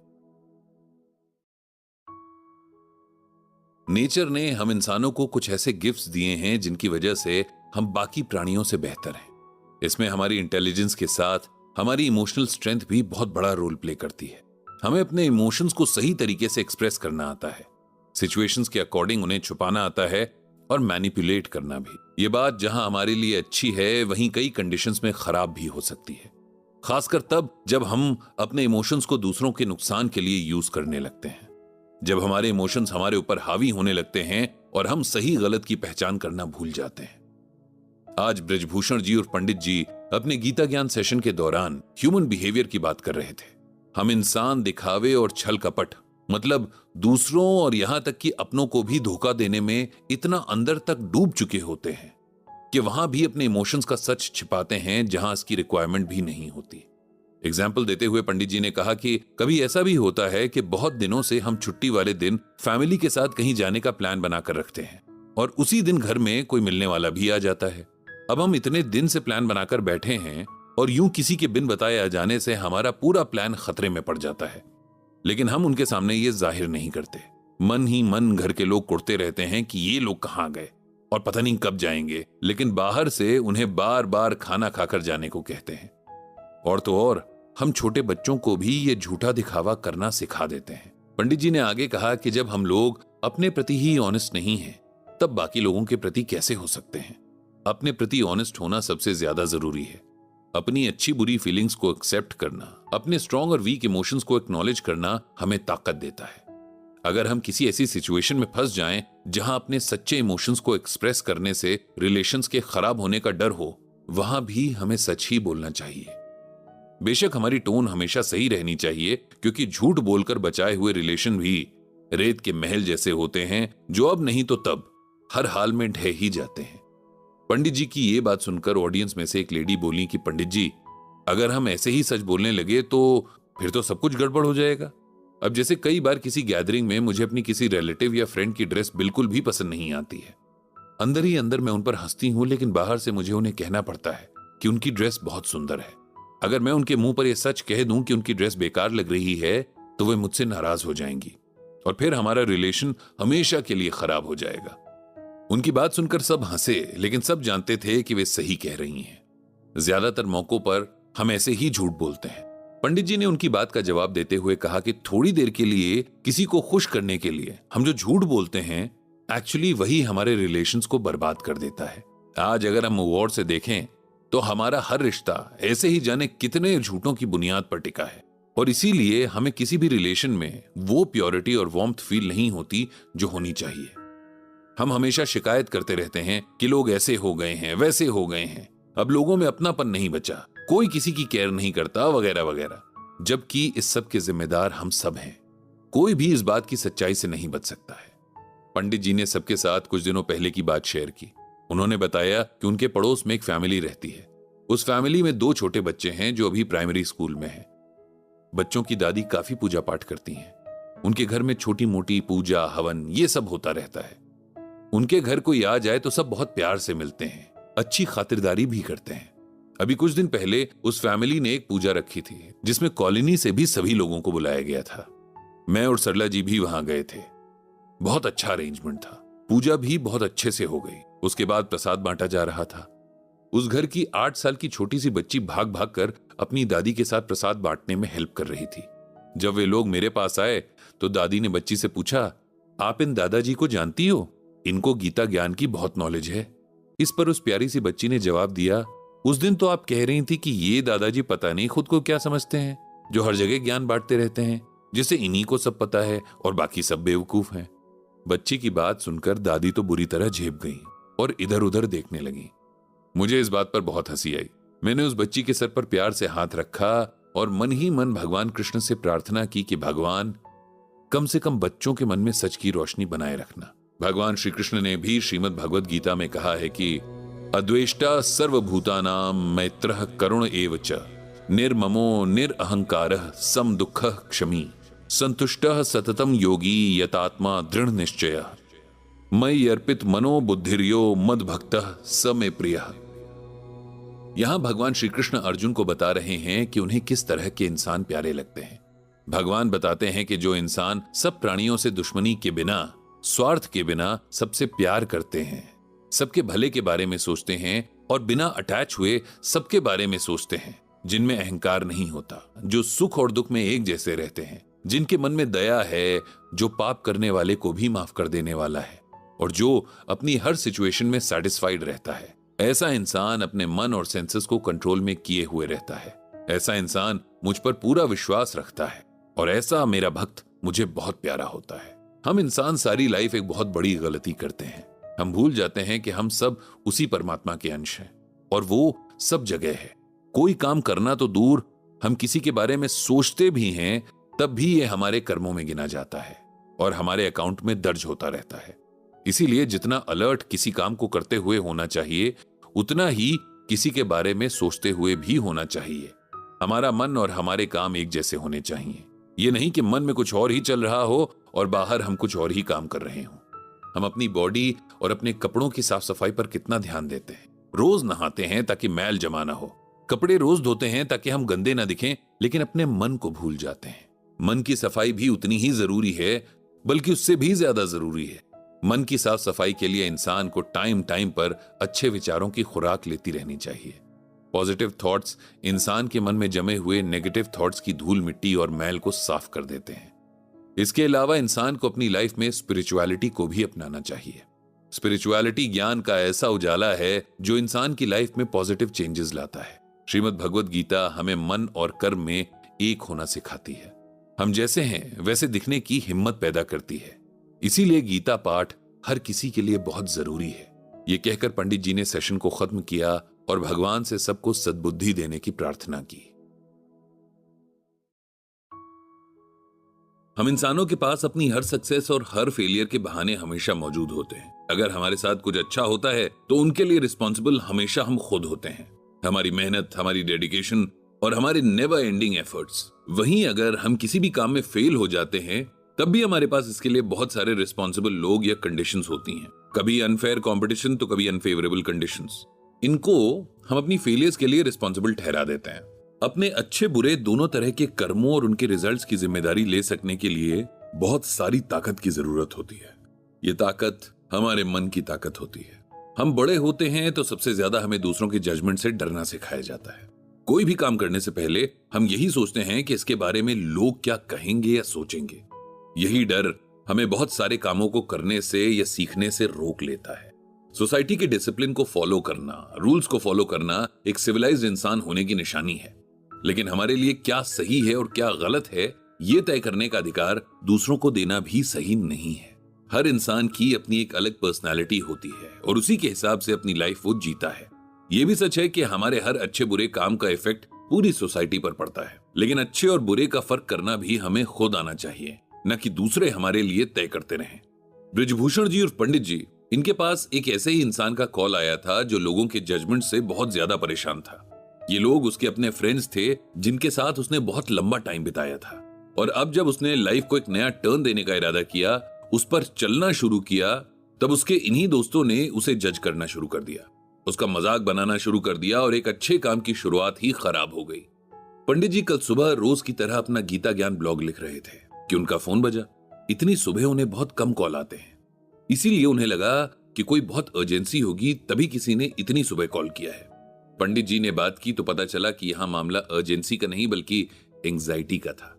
नेचर ने हम इंसानों को कुछ ऐसे गिफ्ट्स दिए हैं जिनकी वजह से हम बाकी प्राणियों से बेहतर हैं। इसमें हमारी इंटेलिजेंस के साथ हमारी इमोशनल स्ट्रेंथ भी बहुत बड़ा रोल प्ले करती है। हमें अपने इमोशंस को सही तरीके से एक्सप्रेस करना आता है, सिचुएशंस के अकॉर्डिंग उन्हें छुपाना आता है और मैनिपुलेट करना भी। ये बात जहां हमारे लिए अच्छी है वहीं कई कंडीशंस में खराब भी हो सकती है, खासकर तब जब हम अपने इमोशंस को दूसरों के नुकसान के लिए यूज करने लगते हैं, जब हमारे इमोशंस हमारे ऊपर हावी होने लगते हैं और हम सही गलत की पहचान करना भूल जाते हैं। आज ब्रजभूषण जी और पंडित जी अपने गीता ज्ञान सेशन के दौरान ह्यूमन बिहेवियर की बात कर रहे थे। हम इंसान दिखावे और छल कपट मतलब दूसरों और यहां तक कि अपनों को भी धोखा देने में इतना अंदर तक डूब चुके होते हैं कि वहां भी अपने इमोशंस का सच छिपाते हैं जहां इसकी रिक्वायरमेंट भी नहीं होती। एग्जाम्पल देते हुए पंडित जी ने कहा कि कभी ऐसा भी होता है कि बहुत दिनों से हम छुट्टी वाले दिन फैमिली के साथ कहीं जाने का प्लान बनाकर रखते हैं और उसी दिन घर में कोई मिलने वाला भी आ जाता है। अब हम इतने दिन से प्लान बनाकर बैठे हैं और यूं किसी के बिन बताए आ जाने से हमारा पूरा प्लान खतरे में पड़ जाता है, लेकिन हम उनके सामने ये जाहिर नहीं करते। मन ही मन घर के लोग कुड़ते रहते हैं कि ये लोग कहां गए और पता नहीं कब जाएंगे, लेकिन बाहर से उन्हें बार बार खाना खाकर जाने को कहते हैं। और तो और हम छोटे बच्चों को भी ये झूठा दिखावा करना सिखा देते हैं। पंडित जी ने आगे कहा कि जब हम लोग अपने प्रति ही ऑनेस्ट नहीं हैं, तब बाकी लोगों के प्रति कैसे हो सकते हैं। अपने प्रति ऑनेस्ट होना सबसे ज्यादा जरूरी है। अपनी अच्छी बुरी फीलिंग्स को एक्सेप्ट करना, अपने स्ट्रॉन्ग और वीक इमोशंस को एक्नॉलेज करना हमें ताकत देता है। अगर हम किसी ऐसी सिचुएशन में फंस जाएं जहां अपने सच्चे इमोशंस को एक्सप्रेस करने से रिलेशंस के खराब होने का डर हो, वहां भी हमें सच ही बोलना चाहिए। बेशक हमारी टोन हमेशा सही रहनी चाहिए, क्योंकि झूठ बोलकर बचाए हुए रिलेशन भी रेत के महल जैसे होते हैं जो अब नहीं तो तब हर हाल में ढह ही जाते हैं। पंडित जी की ये बात सुनकर ऑडियंस में से एक लेडी बोली कि पंडित जी, अगर हम ऐसे ही सच बोलने लगे तो फिर तो सब कुछ गड़बड़ हो जाएगा। अब जैसे कई बार किसी गैदरिंग में मुझे अपनी किसी रिलेटिव या फ्रेंड की ड्रेस बिल्कुल भी पसंद नहीं आती है। अंदर ही अंदर मैं उन पर हंसती हूं, लेकिन बाहर से मुझे उन्हें कहना पड़ता है कि उनकी ड्रेस बहुत सुंदर है। अगर मैं उनके मुंह पर यह सच कह दूं कि उनकी ड्रेस बेकार लग रही है तो वे मुझसे नाराज हो जाएंगी और फिर हमारा रिलेशन हमेशा के लिए खराब हो जाएगा। उनकी बात सुनकर सब हंसे, लेकिन सब जानते थे कि वे सही कह रही हैं। ज्यादातर मौकों पर हम ऐसे ही झूठ बोलते हैं। पंडित जी ने उनकी बात का जवाब देते हुए कहा कि थोड़ी देर के लिए किसी को खुश करने के लिए हम जो झूठ बोलते हैं, एक्चुअली वही हमारे रिलेशंस को बर्बाद कर देता है। आज अगर हम गौर से देखें तो हमारा हर रिश्ता ऐसे ही जाने कितने झूठों की बुनियाद पर टिका है, और इसीलिए हमें किसी भी रिलेशन में वो प्योरिटी और वार्मथ फील नहीं होती जो होनी चाहिए। हम हमेशा शिकायत करते रहते हैं कि लोग ऐसे हो गए हैं, वैसे हो गए हैं, अब लोगों में अपनापन नहीं बचा, कोई किसी की केयर नहीं करता, वगैरह वगैरह। जबकि इस सब के जिम्मेदार हम सब हैं। कोई भी इस बात की सच्चाई से नहीं बच सकता है। पंडित जी ने सबके साथ कुछ दिनों पहले की बात शेयर की। उन्होंने बताया कि उनके पड़ोस में एक फैमिली रहती है। उस फैमिली में 2 छोटे बच्चे हैं जो अभी प्राइमरी स्कूल में हैं। बच्चों की दादी काफी पूजा पाठ करती हैं। उनके घर में छोटी मोटी पूजा हवन ये सब होता रहता है। उनके घर कोई आ जाए तो सब बहुत प्यार से मिलते हैं, अच्छी खातिरदारी भी करते हैं। अभी कुछ दिन पहले उस फैमिली ने एक पूजा रखी थी जिसमें कॉलोनी से भी सभी लोगों को बुलाया गया था। मैं और सरला जी भी वहां गए थे। बहुत अच्छा अरेंजमेंट था। पूजा भी बहुत अच्छे से हो गई। उसके बाद प्रसाद बांटा जा रहा था। उस घर की 8 साल की छोटी सी बच्ची भाग भाग कर अपनी दादी के साथ प्रसाद बांटने में हेल्प कर रही थी। जब वे लोग मेरे पास आए तो दादी ने बच्ची से पूछा, आप इन दादाजी को जानती हो? इनको गीता ज्ञान की बहुत नॉलेज है। इस पर उस प्यारी सी बच्ची ने जवाब दिया, उस दिन तो आप कह रही थी कि ये दादाजी पता नहीं खुद को क्या समझते हैं, जो हर जगह ज्ञान बांटते रहते हैं, जिसे इन्हीं को सब पता है और बाकी सब बेवकूफ हैं। बच्ची की बात सुनकर दादी तो बुरी तरह झेप गई और इधर उधर देखने लगी। मुझे इस बात पर बहुत हंसी आई। मैंने उस बच्ची के सर पर प्यार से हाथ रखा और मन ही मन भगवान कृष्ण से प्रार्थना की कि भगवान, कम से कम बच्चों के मन में सच की रोशनी बनाए रखना। भगवान श्री कृष्ण ने भी श्रीमद् भगवद गीता में कहा है कि अद्वेष्टा सर्वभूतानां मैत्रः करुण एव च निर्ममो निरअहंकारः सम दुःखः क्षमी संतुष्टः सततम योगी यतात्मा दृढ़ निश्चयः मयि अर्पित मनो बुद्धिर्यो मद भक्तः स मे प्रियः। यहां भगवान श्री कृष्ण अर्जुन को बता रहे हैं कि उन्हें किस तरह के इंसान प्यारे लगते हैं। भगवान बताते हैं कि जो इंसान सब प्राणियों से दुश्मनी के बिना, स्वार्थ के बिना सबसे प्यार करते हैं, सबके भले के बारे में सोचते हैं और बिना अटैच हुए सबके बारे में सोचते हैं, जिनमें अहंकार नहीं होता, जो सुख और दुख में एक जैसे रहते हैं, जिनके मन में दया है, जो पाप करने वाले को भी माफ कर देने वाला है और जो अपनी हर सिचुएशन में सैटिस्फाइड रहता है, ऐसा इंसान अपने मन और सेंसेस को कंट्रोल में किए हुए रहता है। ऐसा इंसान मुझ पर पूरा विश्वास रखता है और ऐसा मेरा भक्त मुझे बहुत प्यारा होता है। हम इंसान सारी लाइफ एक बहुत बड़ी गलती करते हैं। हम भूल जाते हैं कि हम सब उसी परमात्मा के अंश हैं और वो सब जगह है। कोई काम करना तो दूर, हम किसी के बारे में सोचते भी हैं तब भी ये हमारे कर्मों में गिना जाता है और हमारे अकाउंट में दर्ज होता रहता है। इसीलिए जितना अलर्ट किसी काम को करते हुए होना चाहिए, उतना ही किसी के बारे में सोचते हुए भी होना चाहिए। हमारा मन और हमारे काम एक जैसे होने चाहिए। ये नहीं कि मन में कुछ और ही चल रहा हो और बाहर हम कुछ और ही काम कर रहे हों। हम अपनी बॉडी और अपने कपड़ों की साफ सफाई पर कितना ध्यान देते हैं। रोज नहाते हैं ताकि मैल जमा ना हो, कपड़े रोज धोते हैं ताकि हम गंदे ना दिखें, लेकिन अपने मन को भूल जाते हैं। मन की सफाई भी उतनी ही जरूरी है, बल्कि उससे भी ज्यादा जरूरी है। मन की साफ सफाई के लिए इंसान को टाइम टाइम पर अच्छे विचारों की खुराक लेती रहनी चाहिए। पॉजिटिव थॉट्स इंसान के मन में जमे हुए नेगेटिव थॉट्स की धूल मिट्टी और मैल को साफ कर देते हैं। इसके अलावा इंसान को अपनी लाइफ में स्पिरिचुअलिटी को भी अपनाना चाहिए। स्पिरिचुअलिटी ज्ञान का ऐसा उजाला है जो इंसान की लाइफ में पॉजिटिव चेंजेस लाता है। श्रीमद् भगवद गीता हमें मन और कर्म में एक होना सिखाती है। हम जैसे हैं वैसे दिखने की हिम्मत पैदा करती है। इसीलिए गीता पाठ हर किसी के लिए बहुत जरूरी है। यह कहकर पंडित जी ने सेशन को खत्म किया और भगवान से सबको सद्बुद्धि देने की प्रार्थना की। हम इंसानों के पास अपनी हर सक्सेस और हर फेलियर के बहाने हमेशा मौजूद होते हैं। अगर हमारे साथ कुछ अच्छा होता है तो उनके लिए रिस्पॉन्सिबल हमेशा हम खुद होते हैं, हमारी मेहनत, हमारी डेडिकेशन और हमारे नेवर एंडिंग एफर्ट्स। वहीं अगर हम किसी भी काम में फेल हो जाते हैं तब भी हमारे पास इसके लिए बहुत सारे रिस्पॉन्सिबल लोग या कंडीशंस होती हैं। कभी अनफेयर कंपटीशन तो कभी अनफेवरेबल कंडीशंस। इनको हम अपनी फेलियर्स के लिए रिस्पॉन्सिबल ठहरा देते हैं। अपने अच्छे बुरे दोनों तरह के कर्मों और उनके रिजल्ट्स की जिम्मेदारी ले सकने के लिए बहुत सारी ताकत की जरूरत होती है। ये ताकत हमारे मन की ताकत होती है। हम बड़े होते हैं तो सबसे ज्यादा हमें दूसरों के जजमेंट से डरना सिखाया जाता है। कोई भी काम करने से पहले हम यही सोचते हैं कि इसके बारे में लोग क्या कहेंगे या सोचेंगे। यही डर हमें बहुत सारे कामों को करने से या सीखने से रोक लेता है। सोसाइटी के डिसिप्लिन को फॉलो करना, रूल्स को फॉलो करना एक सिविलाइज्ड इंसान होने की निशानी है। लेकिन हमारे लिए क्या सही है और क्या गलत है, ये तय करने का अधिकार दूसरों को देना भी सही नहीं है। हर इंसान की अपनी एक अलग पर्सनालिटी होती है और उसी के हिसाब से अपनी लाइफ वो जीता है। ये भी सच है कि हमारे हर अच्छे बुरे काम का इफेक्ट पूरी सोसाइटी पर पड़ता है। लेकिन अच्छे और बुरे का फर्क करना भी हमें खुद आना चाहिए, न कि दूसरे हमारे लिए तय करते रहें। ब्रिजभूषण जी और पंडित जी, इनके पास एक ऐसे ही इंसान का कॉल आया था जो लोगों के जजमेंट से बहुत ज्यादा परेशान था। ये लोग उसके अपने फ्रेंड्स थे जिनके साथ उसने बहुत लंबा टाइम बिताया था। और अब जब उसने लाइफ को एक नया टर्न देने का इरादा किया, उस पर चलना शुरू किया, तब उसके इन्हीं दोस्तों ने उसे जज करना शुरू कर दिया, उसका मजाक बनाना शुरू कर दिया और एक अच्छे काम की शुरुआत ही खराब हो गई। पंडित जी कल सुबह रोज की तरह अपना गीता ज्ञान ब्लॉग लिख रहे थे कि उनका फोन बजा। इतनी सुबह उन्हें बहुत कम कॉल आते हैं, इसीलिए उन्हें लगा कि कोई बहुत अर्जेंसी होगी, तभी किसी ने इतनी सुबह कॉल किया है। पंडित जी ने बात की तो पता चला कि यहां मामला अर्जेंसी का नहीं बल्कि एंजाइटी का था।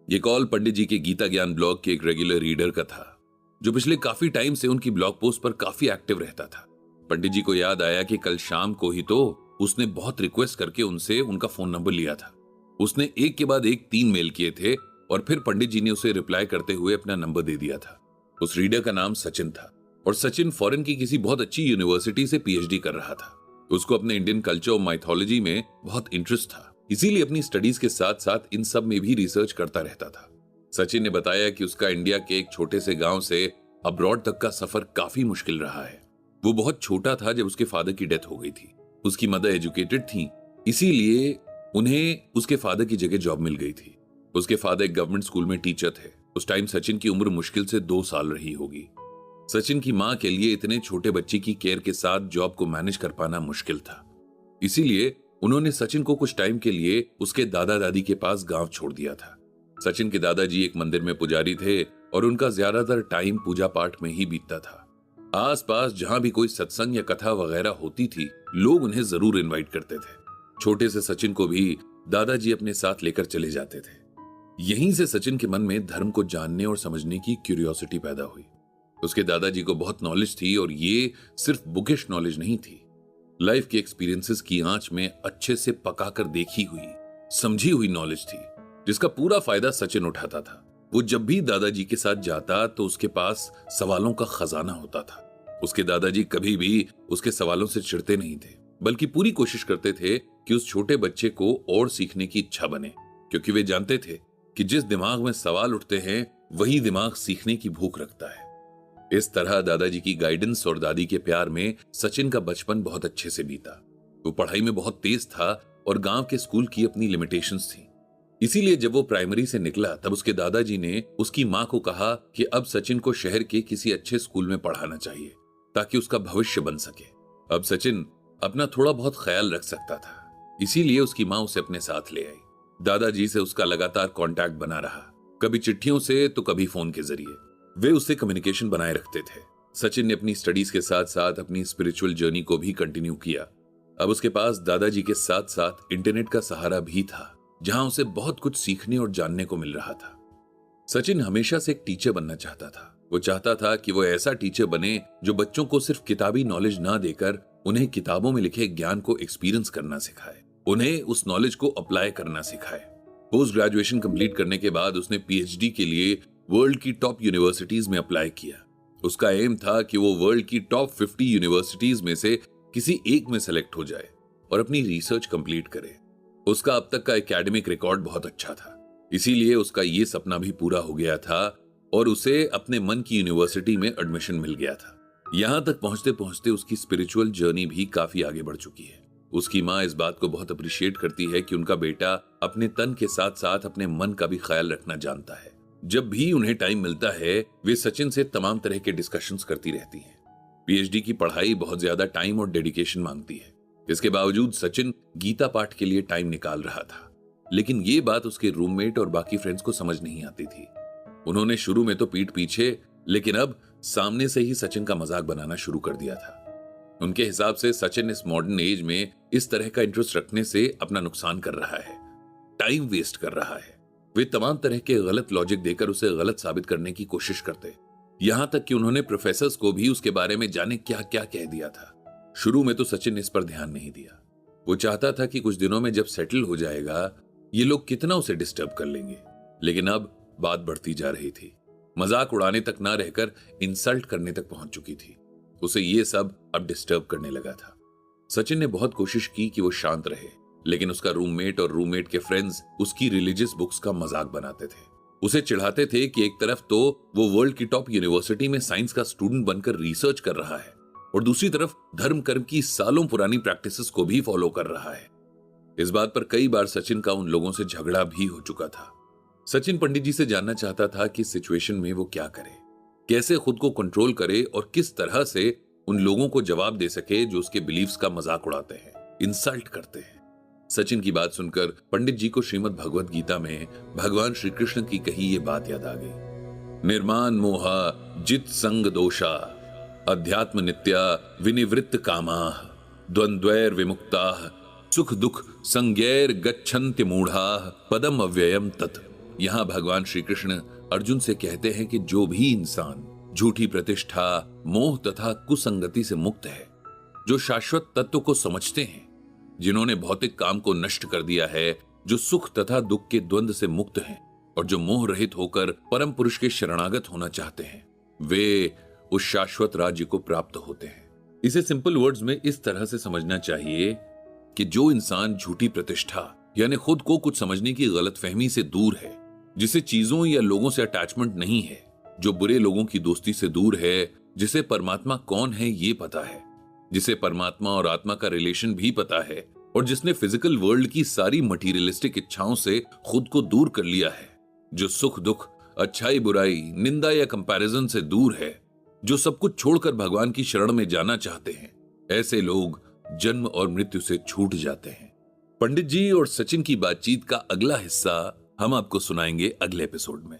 यह कॉल पंडित जी के गीता ज्ञान ब्लॉग के एक रेगुलर रीडर का था, जो पिछले काफी टाइम से उनकी ब्लॉग पोस्ट पर काफी एक्टिव रहता था। पंडित जी को याद आया कि कल शाम को ही तो उसने बहुत रिक्वेस्ट करके उनसे उनका फोन नंबर लिया था। उसने एक के बाद एक 3 मेल किए थे और फिर पंडित जी ने उसे रिप्लाई करते हुए अपना नंबर दे दिया था। उस रीडर का नाम सचिन था और सचिन फॉरेन की किसी बहुत अच्छी यूनिवर्सिटी से पीएचडी कर रहा था। उसको अपने इंडियन कल्चर और माइथोलॉजी में बहुत इंटरेस्ट था, इसीलिए अपनी स्टडीज के साथ साथ इन सब में भी रिसर्च करता रहता था। सचिन ने बताया कि उसका इंडिया के एक छोटे से गांव से अब्रॉड तक का सफर काफी मुश्किल रहा है। वो बहुत छोटा था जब उसके फादर की डेथ हो गई थी। उसकी मदर एजुकेटेड थी, इसीलिए उन्हें उसके फादर की जगह जॉब मिल गई थी। उसके फादर एक गवर्नमेंट स्कूल में टीचर थे। उस टाइम सचिन की उम्र मुश्किल से 2 साल रही होगी। सचिन की मां के लिए इतने छोटे बच्चे की केयर के साथ जॉब को मैनेज कर पाना मुश्किल था, इसीलिए उन्होंने सचिन को कुछ टाइम के लिए उसके दादा दादी के पास गांव छोड़ दिया था। सचिन के दादाजी एक मंदिर में पुजारी थे और उनका ज्यादातर टाइम पूजा पाठ में ही बीतता था। आसपास जहां भी कोई सत्संग या कथा वगैरह होती थी, लोग उन्हें जरूर इनवाइट करते थे। छोटे से सचिन को भी दादाजी अपने साथ लेकर चले जाते थे। यहीं से सचिन के मन में धर्म को जानने और समझने की क्यूरियोसिटी पैदा हुई। उसके दादाजी को बहुत नॉलेज थी और ये सिर्फ बुकिश नॉलेज नहीं थी, लाइफ के एक्सपीरियंसेस की आंच में अच्छे से पकाकर देखी हुई, समझी हुई नॉलेज थी, जिसका पूरा फायदा सचिन उठाता था। वो जब भी दादाजी के साथ जाता तो उसके पास सवालों का खजाना होता था। उसके दादाजी कभी भी उसके सवालों से चिढ़ते नहीं थे, बल्कि पूरी कोशिश करते थे कि उस छोटे बच्चे को और सीखने की इच्छा बने, क्योंकि वे जानते थे कि जिस दिमाग में सवाल उठते हैं वही दिमाग सीखने की भूख रखता है। इस तरह दादाजी की गाइडेंस और दादी के प्यार में सचिन का बचपन बहुत अच्छे से बीता। वो पढ़ाई में बहुत तेज था और गांव के स्कूल की अपनी लिमिटेशंस थी, इसीलिए जब वो प्राइमरी से निकला तब उसके दादाजी ने उसकी मां को कहा कि अब सचिन को शहर के किसी अच्छे स्कूल में पढ़ाना चाहिए ताकि उसका भविष्य बन सके। अब सचिन अपना थोड़ा बहुत ख्याल रख सकता था, इसीलिए उसकी मां उसे अपने साथ ले आई। दादाजी से उसका लगातार कांटेक्ट बना रहा, कभी चिट्ठियों से तो कभी फोन के जरिए। वे उससे कम्युनिकेशन बनाए रखते थे। सचिन ने अपनी स्टडीज के साथ साथ अपनी स्पिरिचुअल जर्नी को भी कंटिन्यू किया। अब उसके पास दादाजी के साथ साथ इंटरनेट का सहारा भी था, जहां उसे बहुत कुछ सीखने और जानने को मिल रहा था। सचिन हमेशा से एक टीचर बनना चाहता था। वो चाहता था कि वो ऐसा टीचर बने जो बच्चों को सिर्फ किताबी नॉलेज ना देकर उन्हें किताबों में लिखे ज्ञान को एक्सपीरियंस करना सिखाए, उन्हें उस नॉलेज को अप्लाई करना सिखाए। पोस्ट ग्रेजुएशन कंप्लीट करने के बाद उसने पीएचडी के लिए वर्ल्ड की टॉप यूनिवर्सिटीज में अप्लाई किया। उसका एम था कि वो वर्ल्ड की टॉप 50 यूनिवर्सिटीज में से किसी एक में सेलेक्ट हो जाए और अपनी रिसर्च कंप्लीट करे। उसका अब तक का एकेडमिक रिकॉर्ड बहुत अच्छा था, इसीलिए उसका ये सपना भी पूरा हो गया था और उसे अपने मन की यूनिवर्सिटी में एडमिशन मिल गया था। यहां तक पहुंचते पहुंचते उसकी स्पिरिचुअल जर्नी भी काफी आगे बढ़ चुकी है। उसकी माँ इस बात को बहुत अप्रिशिएट करती है कि उनका बेटा अपने तन के साथ साथ अपने मन का भी ख्याल रखना जानता है। जब भी उन्हें टाइम मिलता है वे सचिन से तमाम तरह के डिस्कशंस करती रहती हैं। पीएचडी की पढ़ाई बहुत ज्यादा टाइम और डेडिकेशन मांगती है। इसके बावजूद सचिन गीता पाठ के लिए टाइम निकाल रहा था, लेकिन ये बात उसके रूममेट और बाकी फ्रेंड्स को समझ नहीं आती थी। उन्होंने शुरू में तो पीठ पीछे, लेकिन अब सामने से ही सचिन का मजाक बनाना शुरू कर दिया था। उनके हिसाब से सचिन इस मॉडर्न एज में इस तरह का इंटरेस्ट रखने से अपना नुकसान कर रहा है, टाइम वेस्ट कर रहा है। वे तमाम तरह के गलत लॉजिक देकर उसे गलत साबित करने की कोशिश करते, यहां तक कि उन्होंने प्रोफेसर्स को भी उसके बारे में जाने क्या क्या कह दिया था। शुरू में तो सचिन ने इस पर ध्यान नहीं दिया। वो चाहता था कि कुछ दिनों में जब सेटल हो जाएगा ये लोग कितना उसे डिस्टर्ब कर लेंगे, लेकिन अब बात बढ़ती जा रही थी। मजाक उड़ाने तक ना रहकर इंसल्ट करने तक पहुंच चुकी थी। उसे ये सब अब डिस्टर्ब करने लगा था। सचिन ने बहुत कोशिश की कि वो शांत रहे, लेकिन उसका रूममेट और रूममेट के फ्रेंड्स उसकी रिलीजियस बुक्स का मजाक बनाते थे। उसे चिढ़ाते थे कि एक तरफ तो वो वर्ल्ड की टॉप यूनिवर्सिटी में साइंस का स्टूडेंट बनकर रिसर्च कर रहा है और दूसरी तरफ धर्म कर्म की सालों पुरानी प्रैक्टिसेस को भी फॉलो कर रहा है। इस बात पर कई बार सचिन का उन लोगों से झगड़ा भी हो चुका था। सचिन पंडित जी से जानना चाहता था कि सिचुएशन में वो क्या करे, कैसे खुद को कंट्रोल करे और किस तरह से उन लोगों को जवाब दे सके जो उसके बिलीफ्स का मजाक उड़ाते हैं, इंसल्ट करते हैं। सचिन की बात सुनकर पंडित जी को श्रीमद् भगवत गीता में भगवान श्री कृष्ण की कही ये बात याद आ गई। निर्माण मोहा जित संग दोषा अध्यात्म नित्या विनिवृत्त कामा द्वंद्वैर विमुक्ता सुख दुख संज्ञैर गच्छन्ति मूढ़ा पदम अव्ययम तत्। यहां भगवान श्री कृष्ण अर्जुन से कहते हैं कि जो भी इंसान झूठी प्रतिष्ठा, मोह तथा कुसंगति से मुक्त है, जो शाश्वत तत्व को समझते हैं, जिन्होंने भौतिक काम को नष्ट कर दिया है, जो सुख तथा दुख के द्वंद्व से मुक्त हैं और जो मोह रहित होकर परम पुरुष के शरणागत होना चाहते हैं, वे उस शाश्वत राज्य को प्राप्त होते हैं। इसे सिंपल वर्ड्स में इस तरह से समझना चाहिए कि जो इंसान झूठी प्रतिष्ठा यानी खुद को कुछ समझने की गलतफहमी से दूर है, जिसे चीजों या लोगों से अटैचमेंट नहीं है, जो बुरे लोगों की दोस्ती से दूर है, जिसे परमात्मा कौन है ये पता है, जिसे परमात्मा और आत्मा का रिलेशन भी पता है और जिसने फिजिकल वर्ल्ड की सारी मटीरियलिस्टिक इच्छाओं से खुद को दूर कर लिया है, जो सुख दुख, अच्छाई बुराई, निंदा या कंपैरिजन से दूर है, जो सब कुछ छोड़कर भगवान की शरण में जाना चाहते हैं, ऐसे लोग जन्म और मृत्यु से छूट जाते हैं। पंडित जी और सचिन की बातचीत का अगला हिस्सा हम आपको सुनाएंगे अगले एपिसोड में।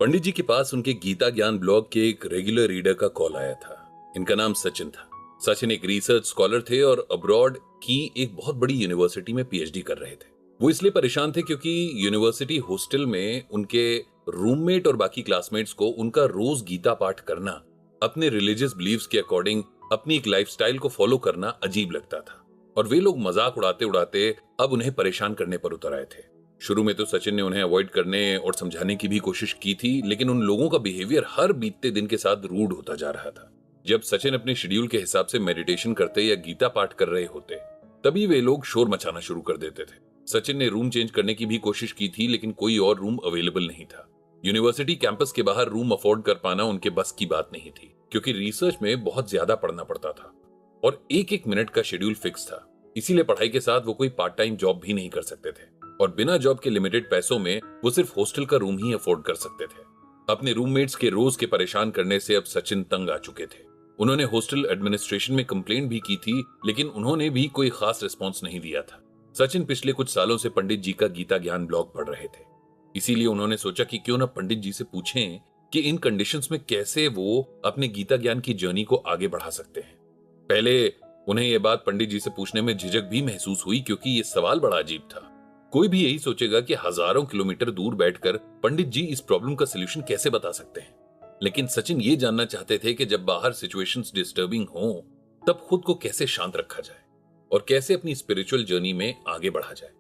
पंडित जी के पास उनके गीता ज्ञान ब्लॉग के एक रेगुलर रीडर का कॉल आया था। इनका नाम सचिन था। सचिन एक रिसर्च स्कॉलर थे और अब्रॉड की एक बहुत बड़ी यूनिवर्सिटी में पीएचडी कर रहे थे। वो इसलिए परेशान थे क्योंकि यूनिवर्सिटी हॉस्टल में उनके रूममेट और बाकी क्लासमेट्स को उनका रोज गीता पाठ करना, अपने रिलीजियस बिलीव्स के अकॉर्डिंग अपनी एक लाइफस्टाइल को फॉलो करना अजीब लगता था और वे लोग मजाक उड़ाते उड़ाते अब उन्हें परेशान करने पर उतर आए थे। शुरू में तो सचिन ने उन्हें अवॉइड करने और समझाने की भी कोशिश की थी, लेकिन उन लोगों का बिहेवियर हर बीतते दिन के साथ रूड होता जा रहा था। जब सचिन अपने शेड्यूल के हिसाब से मेडिटेशन करते या गीता पाठ कर रहे होते, तभी वे लोग शोर मचाना शुरू कर देते थे। सचिन ने रूम चेंज करने की भी कोशिश की थी, लेकिन कोई और रूम अवेलेबल नहीं था। यूनिवर्सिटी कैंपस के बाहर रूम अफोर्ड कर पाना उनके बस की बात नहीं थी, क्योंकि रिसर्च में बहुत ज्यादा पढ़ना पड़ता था और एक एक मिनट का शेड्यूल फिक्स था। इसीलिए पढ़ाई के साथ वो कोई पार्ट टाइम जॉब भी नहीं कर सकते थे और बिना जॉब के लिमिटेड पैसों में वो सिर्फ हॉस्टल का रूम ही अफोर्ड कर सकते थे। अपने रूममेट्स के रोज के परेशान करने से अब सचिन तंग आ चुके थे। उन्होंने हॉस्टल एडमिनिस्ट्रेशन में कंप्लेंट भी की थी, लेकिन उन्होंने भी कोई खास रिस्पॉन्स नहीं दिया था। सचिन पिछले कुछ सालों से पंडित जी का गीता ज्ञान ब्लॉग पढ़ रहे थे, इसीलिए उन्होंने सोचा कि क्यों ना पंडित जी से पूछें कि इन कंडीशंस में कैसे वो अपने गीता ज्ञान की जर्नी को आगे बढ़ा सकते हैं। पहले उन्हें यह बात पंडित जी से पूछने में झिझक भी महसूस हुई, क्योंकि ये सवाल बड़ा अजीब था। कोई भी यही सोचेगा कि हजारों किलोमीटर दूर बैठकर पंडित जी इस प्रॉब्लम का सलूशन कैसे बता सकते हैं। लेकिन सचिन ये जानना चाहते थे कि जब बाहर सिचुएशंस डिस्टर्बिंग हो, तब खुद को कैसे शांत रखा जाए और कैसे अपनी स्पिरिचुअल जर्नी में आगे बढ़ा जाए।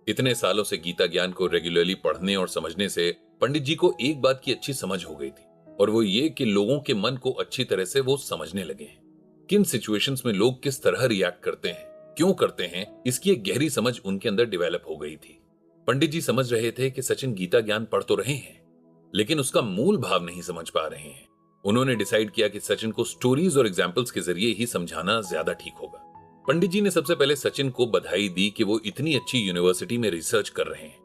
इतने सालों से गीता ज्ञान को रेगुलरली पढ़ने और समझने से पंडित जी को एक बात की अच्छी समझ हो गई थी, और वो ये कि लोगों के मन को अच्छी तरह से वो समझने लगे हैं। किन सिचुएशंस में लोग किस तरह रिएक्ट करते हैं, क्यों करते हैं, इसकी एक गहरी समझ उनके अंदर डेवलप हो गई थी। पंडित जी समझ रहे थे कि सचिन गीता ज्ञान पढ़ तो रहे हैं, लेकिन उसका मूल भाव नहीं समझ पा रहे हैं। उन्होंने डिसाइड किया कि सचिन को स्टोरीज और एग्जाम्पल्स के जरिए ही समझाना ज्यादा ठीक होगा। पंडित जी ने सबसे पहले सचिन को बधाई दी कि वो इतनी अच्छी यूनिवर्सिटी में रिसर्च कर रहे हैं,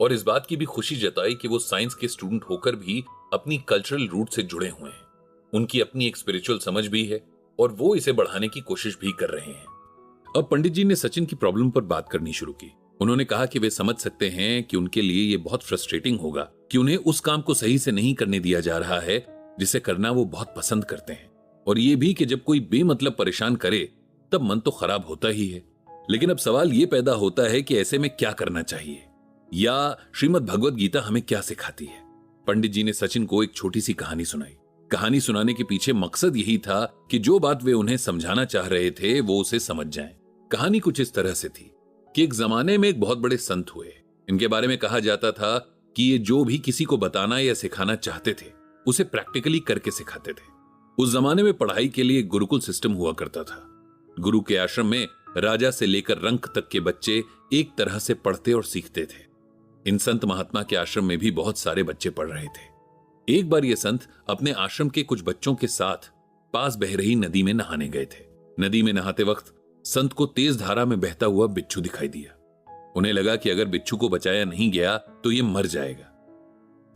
और इस बात की भी खुशी जताई कि वो साइंस के स्टूडेंट होकर भी अपनी कल्चरल रूट से जुड़े हुए हैं। उनकी अपनी एक स्पिरिचुअल समझ भी है और वो इसे बढ़ाने की कोशिश भी कर रहे हैं। अब पंडित जी ने सचिन की प्रॉब्लम पर बात करनी शुरू की। उन्होंने कहा कि वे समझ सकते हैं कि उनके लिए ये बहुत फ्रस्ट्रेटिंग होगा कि उन्हें उस काम को सही से नहीं करने दिया जा रहा है जिसे करना वो बहुत पसंद करते हैं, और ये भी कि जब कोई बेमतलब परेशान करे तब मन तो खराब होता ही है। लेकिन अब सवाल ये पैदा होता है कि ऐसे में क्या करना चाहिए, या श्रीमद् भगवद गीता हमें क्या सिखाती है। पंडित जी ने सचिन को एक छोटी सी कहानी सुनाई। कहानी सुनाने के पीछे मकसद यही था कि जो बात वे उन्हें समझाना चाह रहे थे वो उसे समझ जाएं। कहानी कुछ इस तरह से थी कि एक जमाने में एक बहुत बड़े संत हुए। इनके बारे में कहा जाता था कि ये जो भी किसी को बताना या सिखाना चाहते थे उसे प्रैक्टिकली करके सिखाते थे। उस जमाने में पढ़ाई के लिए गुरुकुल सिस्टम हुआ करता था। गुरु के आश्रम में राजा से लेकर रंक तक के बच्चे एक तरह से पढ़ते और सीखते थे। इन संत महात्मा के आश्रम में भी बहुत सारे बच्चे पढ़ रहे थे। एक बार ये संत अपने आश्रम के कुछ बच्चों के साथ पास बह रही नदी में नहाने गए थे। नदी में नहाते वक्त संत को तेज धारा में बहता हुआ बिच्छू दिखाई दिया। उन्हें लगा कि अगर बिच्छू को बचाया नहीं गया तो ये मर जाएगा।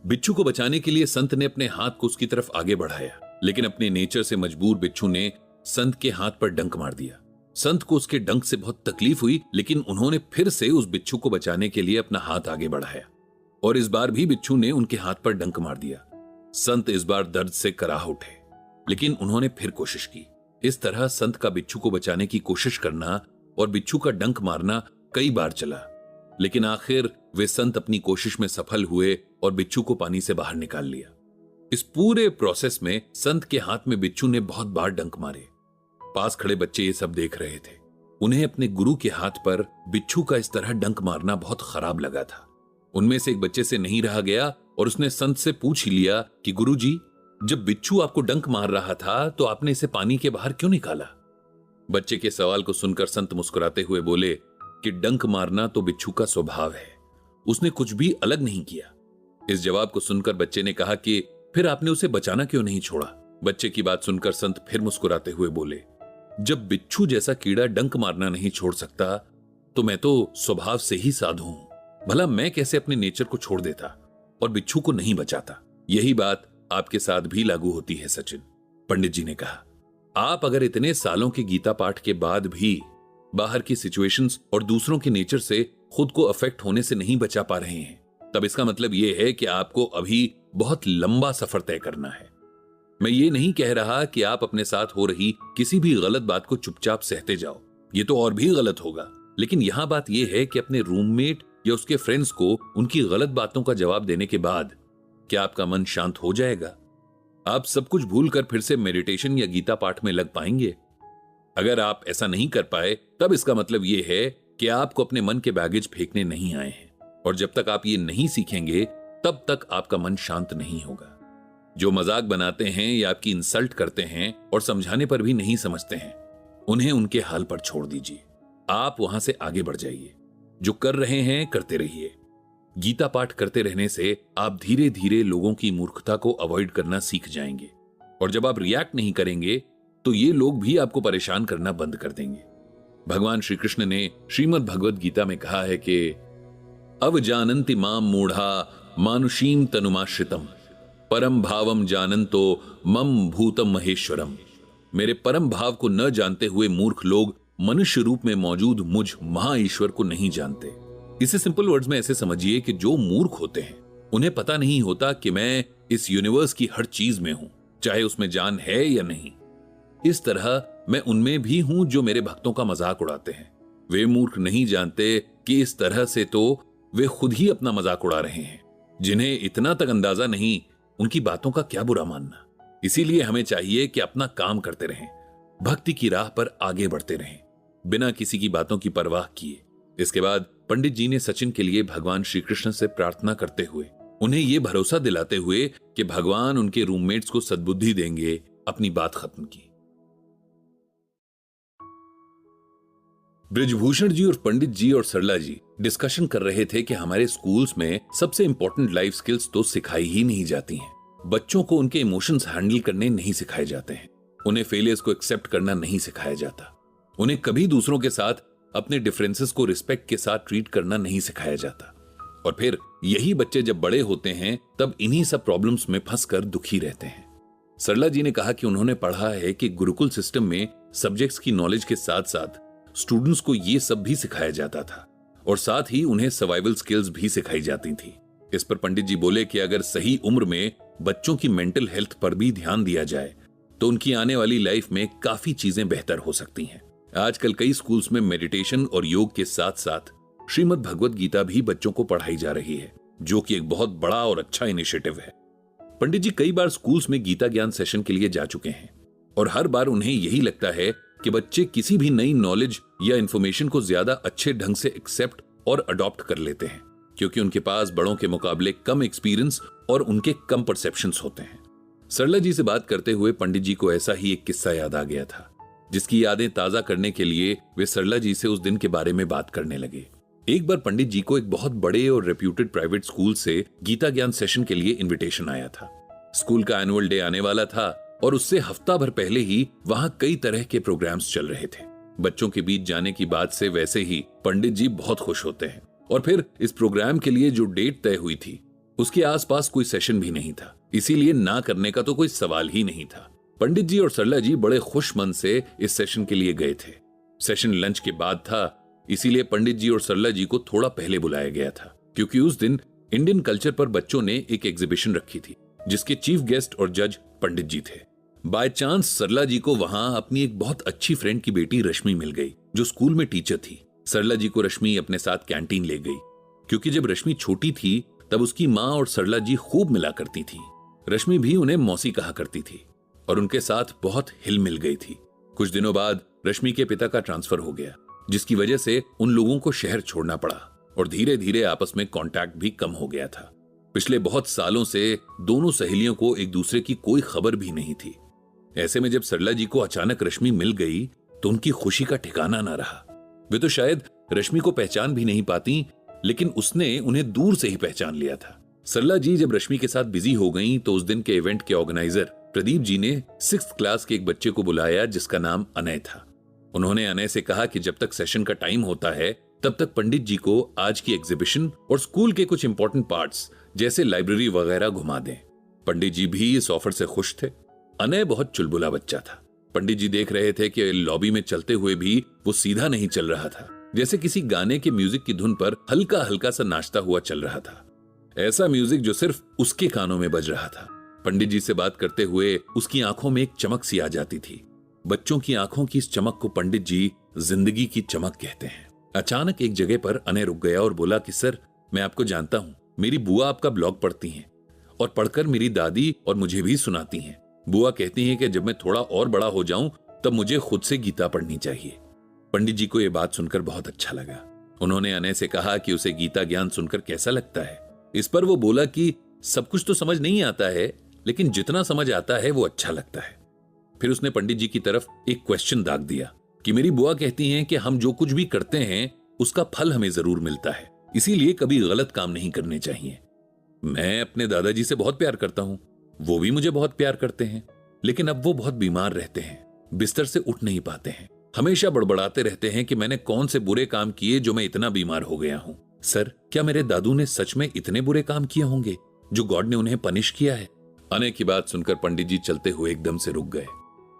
बिच्छू को बचाने के लिए संत ने अपने हाथ को उसकी तरफ आगे बढ़ाया, लेकिन अपने नेचर से मजबूर बिच्छू ने संत के हाथ पर डंक मार दिया। संत को उसके डंक से बहुत तकलीफ हुई, लेकिन उन्होंने फिर से उस बिच्छू को बचाने के लिए अपना हाथ आगे बढ़ाया, और इस बार भी बिच्छू ने उनके हाथ पर डंक मार दिया। संत इस बार दर्द से कराह उठे, लेकिन उन्होंने फिर कोशिश की। इस तरह संत का बिच्छू को बचाने की कोशिश करना और बिच्छू का डंक मारना कई बार चला, लेकिन आखिर वे संत अपनी कोशिश में सफल हुए और बिच्छू को पानी से बाहर निकाल लिया। इस पूरे प्रोसेस में संत के हाथ में बिच्छू ने बहुत बार डंक मारे। पास खड़े बच्चे ये सब देख रहे थे। उन्हें अपने गुरु के हाथ पर बिच्छू का इस तरह डंक मारना बहुत खराब लगा था। उनमें से एक बच्चे से नहीं रहा गया और उसने संत से पूछ लिया कि गुरुजी, जब बिच्छू आपको डंक मार रहा था तो आपने इसे पानी के बाहर क्यों निकाला? बच्चे के सवाल को सुनकर संत मुस्कुराते हुए बोले कि डंक मारना तो बिच्छू का स्वभाव है, उसने कुछ भी अलग नहीं किया। इस जवाब को सुनकर बच्चे ने कहा कि फिर आपने उसे बचाना क्यों नहीं छोड़ा? बच्चे की बात सुनकर संत फिर मुस्कुराते हुए बोले, जब बिच्छू जैसा कीड़ा डंक मारना नहीं छोड़ सकता तो मैं तो स्वभाव से ही साधु हूं। भला मैं कैसे अपने नेचर को छोड़ देता और बिच्छू को नहीं बचाता? यही बात आपके साथ भी लागू होती है सचिन, पंडित जी ने कहा। आप अगर इतने सालों के गीता पाठ के बाद भी बाहर की सिचुएशंस और दूसरों के नेचर से खुद को अफेक्ट होने से नहीं बचा पा रहे हैं, तब इसका मतलब यह है कि आपको अभी बहुत लंबा सफर तय करना है। मैं ये नहीं कह रहा कि आप अपने साथ हो रही किसी भी गलत बात को चुपचाप सहते जाओ, ये तो और भी गलत होगा। लेकिन यहां बात यह है कि अपने रूममेट या उसके फ्रेंड्स को उनकी गलत बातों का जवाब देने के बाद क्या आपका मन शांत हो जाएगा? आप सब कुछ भूलकर फिर से मेडिटेशन या गीता पाठ में लग पाएंगे? अगर आप ऐसा नहीं कर पाए तब इसका मतलब यह है कि आपको अपने मन के बैगेज फेंकने नहीं आए हैं, और जब तक आप ये नहीं सीखेंगे तब तक आपका मन शांत नहीं होगा। जो मजाक बनाते हैं या आपकी इंसल्ट करते हैं और समझाने पर भी नहीं समझते हैं, उन्हें उनके हाल पर छोड़ दीजिए। आप वहां से आगे बढ़ जाइए। जो कर रहे हैं करते रहिए। गीता पाठ करते रहने से आप धीरे धीरे लोगों की मूर्खता को अवॉइड करना सीख जाएंगे, और जब आप रिएक्ट नहीं करेंगे तो ये लोग भी आपको परेशान करना बंद कर देंगे। भगवान श्री कृष्ण ने श्रीमद् भगवद गीता में कहा है कि अवजानन्ति माम मूढ़ा मानुषीम तनुमाश्रितम परम भावम जानन्तो मम भूतम महेश्वरम। मेरे परम भाव को न जानते हुए मूर्ख लोग मनुष्य रूप में मौजूद मुझ महाईश्वर को नहीं जानते। इसे सिंपल वर्ड्स में ऐसे समझिए कि जो मूर्ख होते हैं उन्हें पता नहीं होता कि मैं इस यूनिवर्स की हर चीज में हूं, चाहे उसमें जान है या नहीं। इस तरह मैं उनमें भी हूं जो मेरे भक्तों का मजाक उड़ाते हैं। वे मूर्ख नहीं जानते कि इस तरह से तो वे खुद ही अपना मजाक उड़ा रहे हैं। जिन्हें इतना तक अंदाजा नहीं, उनकी बातों का क्या बुरा मानना। इसीलिए हमें चाहिए कि अपना काम करते रहें, भक्ति की राह पर आगे बढ़ते रहें, बिना किसी की बातों की परवाह किए। इसके बाद पंडित जी ने सचिन के लिए भगवान श्री कृष्ण से प्रार्थना करते हुए उन्हें यह भरोसा दिलाते हुए कि भगवान उनके रूममेट्स को सद्बुद्धि देंगे, अपनी बात खत्म की। ब्रिजभूषण जी और पंडित जी और सरला जी डिस्कशन कर रहे थे कि हमारे स्कूल्स में सबसे इंपॉर्टेंट लाइफ स्किल्स तो सिखाई ही नहीं जाती हैं। बच्चों को उनके इमोशंस हैंडल करने नहीं सिखाए जाते हैं, उन्हें फेलियर्स को एक्सेप्ट करना नहीं सिखाया जाता, उन्हें कभी दूसरों के साथ अपने डिफरेंसेस को रिस्पेक्ट के साथ ट्रीट करना नहीं सिखाया जाता। और फिर यही बच्चे जब बड़े होते हैं तब इन्हीं सब प्रॉब्लम्स में फंसकर दुखी रहते हैं। सरला जी ने कहा कि उन्होंने पढ़ा है कि गुरुकुल सिस्टम में सब्जेक्ट्स की नॉलेज के साथ साथ स्टूडेंट्स को ये सब भी सिखाया जाता था और साथ ही उन्हें सर्वाइवल स्किल्स भी सिखाई जाती थी। इस पर पंडित जी बोले कि अगर सही उम्र में बच्चों की मेंटल हेल्थ पर भी ध्यान दिया जाए तो उनकी आने वाली लाइफ में काफी चीजें बेहतर हो सकती हैं। आजकल कई स्कूल्स में मेडिटेशन और योग के साथ साथ श्रीमद् भगवत गीता भी बच्चों को पढ़ाई जा रही है, जो कि एक बहुत बड़ा और अच्छा इनिशिएटिव है। पंडित जी कई बार स्कूल्स में गीता ज्ञान सेशन के लिए जा चुके हैं और हर बार उन्हें यही लगता है कि बच्चे किसी भी नई नॉलेज या इंफॉर्मेशन को ज्यादा अच्छे ढंग से एक्सेप्ट और अडॉप्ट कर लेते हैं, क्योंकि उनके पास बड़ों के मुकाबले कम एक्सपीरियंस और उनके कम परसेप्शंस होते हैं। सरला जी से बात करते हुए पंडित जी को ऐसा ही एक किस्सा याद आ गया था, जिसकी यादें ताजा करने के लिए वे सरला जी से उस दिन के बारे में बात करने लगे। एक बार पंडित जी को एक बहुत बड़े और रेप्यूटेड प्राइवेट स्कूल से गीता ज्ञान सेशन के लिए इनविटेशन आया था। स्कूल का एनुअल डे आने वाला था और उससे हफ्ता भर पहले ही वहां कई तरह के प्रोग्राम्स चल रहे थे। बच्चों के बीच जाने की बात से वैसे ही पंडित जी बहुत खुश होते हैं और फिर इस प्रोग्राम के लिए जो डेट तय हुई थी उसके आसपास कोई सेशन भी नहीं था, इसीलिए ना करने का तो कोई सवाल ही नहीं था। पंडित जी और सरला जी बड़े खुश मन से इस सेशन के लिए गए थे। सेशन लंच के बाद था, इसीलिए पंडित जी और सरला जी को थोड़ा पहले बुलाया गया था, क्योंकि उस दिन इंडियन कल्चर पर बच्चों ने एक एग्जीबिशन रखी थी जिसके चीफ गेस्ट और जज पंडित जी थे। बाय चांस सरला जी को वहां अपनी एक बहुत अच्छी फ्रेंड की बेटी रश्मि मिल गई, जो स्कूल में टीचर थी। सरला जी को रश्मि अपने साथ कैंटीन ले गई, क्योंकि जब रश्मि छोटी थी तब उसकी माँ और सरला जी खूब मिला करती थी। रश्मि भी उन्हें मौसी कहा करती थी और उनके साथ बहुत हिल मिल गई थी। कुछ दिनों बाद रश्मि के पिता का ट्रांसफर हो गया, जिसकी वजह से उन लोगों को शहर छोड़ना पड़ा और धीरे धीरे आपस में कांटेक्ट भी कम हो गया था। पिछले बहुत सालों से दोनों सहेलियों को एक दूसरे की कोई खबर भी नहीं थी। ऐसे में जब सरला जी को अचानक रश्मि मिल गई तो उनकी खुशी का ठिकाना ना रहा। वे तो शायद रश्मि को पहचान भी नहीं पाती, लेकिन उसने उन्हें दूर से ही पहचान लिया था। सरला जी जब रश्मि के साथ बिजी हो गईं तो उस दिन के इवेंट के ऑर्गेनाइजर प्रदीप जी ने 6th क्लास के एक बच्चे को बुलाया जिसका नाम अनय था। उन्होंने अनय से कहा कि जब तक सेशन का टाइम होता है तब तक पंडित जी को आज की एग्जीबिशन और स्कूल के कुछ इंपॉर्टेंट पार्ट्स जैसे लाइब्रेरी वगैरह घुमा दें। पंडित जी भी इस ऑफर से खुश थे। अनय बहुत चुलबुला बच्चा था। पंडित जी देख रहे थे कि लॉबी में चलते हुए भी वो सीधा नहीं चल रहा था, जैसे किसी गाने के म्यूजिक की धुन पर हल्का हल्का सा नाचता हुआ चल रहा था। ऐसा म्यूजिक जो सिर्फ उसके कानों में बज रहा था। पंडित जी से बात करते हुए उसकी आंखों में एक चमक सी आ जाती थी। बच्चों की आंखों की इस चमक को पंडित जी जिंदगी की चमक कहते हैं। अचानक एक जगह पर अनय रुक गया और बोला कि सर, मैं आपको जानता हूं, मेरी बुआ आपका ब्लॉग पढ़ती हैं और पढ़कर मेरी दादी और मुझे भी सुनाती हैं। बुआ कहती हैं कि जब मैं थोड़ा और बड़ा हो जाऊं तब मुझे खुद से गीता पढ़नी चाहिए। पंडित जी को यह बात सुनकर बहुत अच्छा लगा। उन्होंने अनय से कहा कि उसे गीता ज्ञान सुनकर कैसा लगता है। इस पर वो बोला कि सब कुछ तो समझ नहीं आता है, लेकिन जितना समझ आता है वो अच्छा लगता है। फिर उसने पंडित जी की तरफ एक क्वेश्चन दाग दिया कि मेरी बुआ कहती हैं कि हम जो कुछ भी करते हैं उसका फल हमें जरूर मिलता है, इसीलिए कभी गलत काम नहीं करने चाहिए। मैं अपने दादाजी से बहुत प्यार करता हूं, वो भी मुझे बहुत प्यार करते हैं, लेकिन अब वो बहुत बीमार रहते हैं, बिस्तर से उठ नहीं पाते हैं, हमेशा बड़बड़ाते रहते हैं कि मैंने कौन से बुरे काम किए जो मैं इतना बीमार हो गया हूं। सर, क्या मेरे दादू ने सच में इतने बुरे काम किए होंगे जो गॉड ने उन्हें पनिश किया है? अनय की बात सुनकर पंडित जी चलते हुए एकदम से रुक गए।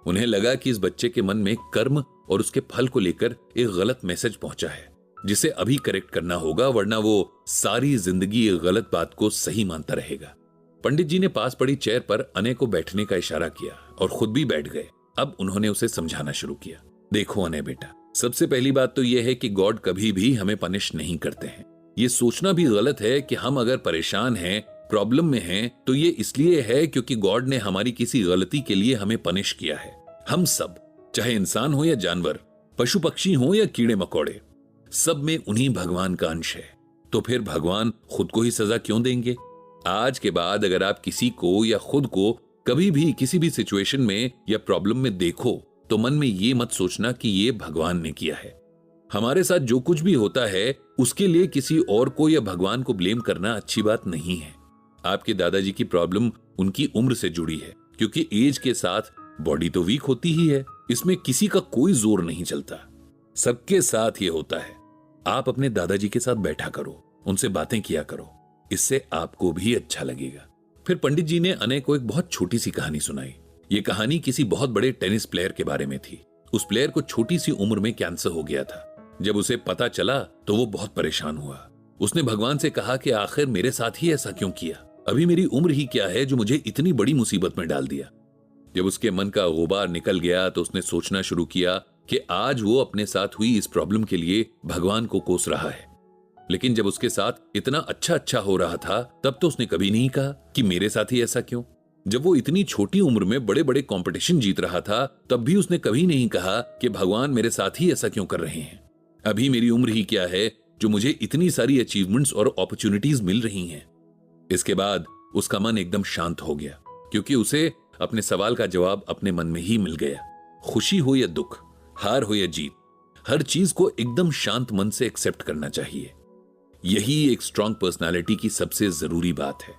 उन्हें लगा कि इस बच्चे के मन में कर्म और उसके फल को लेकर एक गलत मैसेज पहुंचा है, जिसे अभी करेक्ट करना होगा, वरना वो सारी जिंदगी एक गलत बात को सही मानता रहेगा। पंडित जी ने पास पड़ी चेयर पर अनय को बैठने का इशारा किया और खुद भी बैठ गए। अब उन्होंने उसे समझाना शुरू किया। देखो अनय बेटा, सबसे पहली बात तो यह है कि गॉड कभी भी हमें पनिश नहीं करते हैं। ये सोचना भी गलत है कि हम अगर परेशान हैं, प्रॉब्लम में हैं, तो ये इसलिए है क्योंकि गॉड ने हमारी किसी गलती के लिए हमें पनिश किया है। हम सब, चाहे इंसान हो या जानवर, पशु पक्षी हो या कीड़े मकोड़े, सब में उन्हीं भगवान का अंश है। तो फिर भगवान खुद को ही सजा क्यों देंगे? आज के बाद अगर आप किसी को या खुद को कभी भी किसी भी सिचुएशन में या प्रॉब्लम में देखो तो मन में ये मत सोचना कि ये भगवान ने किया है। हमारे साथ जो कुछ भी होता है उसके लिए किसी और को या भगवान को ब्लेम करना अच्छी बात नहीं है। आपके दादाजी की प्रॉब्लम उनकी उम्र से जुड़ी है, क्योंकि एज के साथ बॉडी तो वीक होती ही है। इसमें किसी का कोई जोर नहीं चलता, सबके साथ ये होता है। आप अपने दादाजी के साथ बैठा करो, उनसे बातें किया करो, इससे आपको भी अच्छा लगेगा। फिर पंडित जी ने अनय को एक बहुत छोटी सी कहानी सुनाई। ये कहानी किसी बहुत बड़े टेनिस प्लेयर के बारे में थी। उस प्लेयर को छोटी सी उम्र में कैंसर हो गया था। जब उसे पता चला तो वो बहुत परेशान हुआ। उसने भगवान से कहा कि आखिर मेरे साथ ही ऐसा क्यों किया, अभी मेरी उम्र ही क्या है जो मुझे इतनी बड़ी मुसीबत में डाल दिया। जब उसके मन का गुबार निकल गया तो उसने सोचना शुरू किया कि आज वो अपने साथ हुई इस प्रॉब्लम के लिए भगवान को कोस रहा है। लेकिन जब उसके साथ इतना अच्छा हो रहा था तब तो उसने कभी नहीं कहा कि मेरे साथ ही ऐसा क्यों। जब वो इतनी छोटी उम्र में बड़े बड़े कंपटीशन जीत रहा था तब भी उसने कभी नहीं कहा कि भगवान मेरे साथ ही ऐसा क्यों कर रहे हैं। अभी मेरी उम्र ही क्या है जो मुझे इतनी सारी अचीवमेंट्स और अपॉर्चुनिटीज मिल रही हैं। इसके बाद उसका मन एकदम शांत हो गया, क्योंकि उसे अपने सवाल का जवाब अपने मन में ही मिल गया। खुशी हो या दुख, हार हो या जीत, हर चीज को एकदम शांत मन से एक्सेप्ट करना चाहिए। यही एक स्ट्रांग पर्सनालिटी की सबसे जरूरी बात है।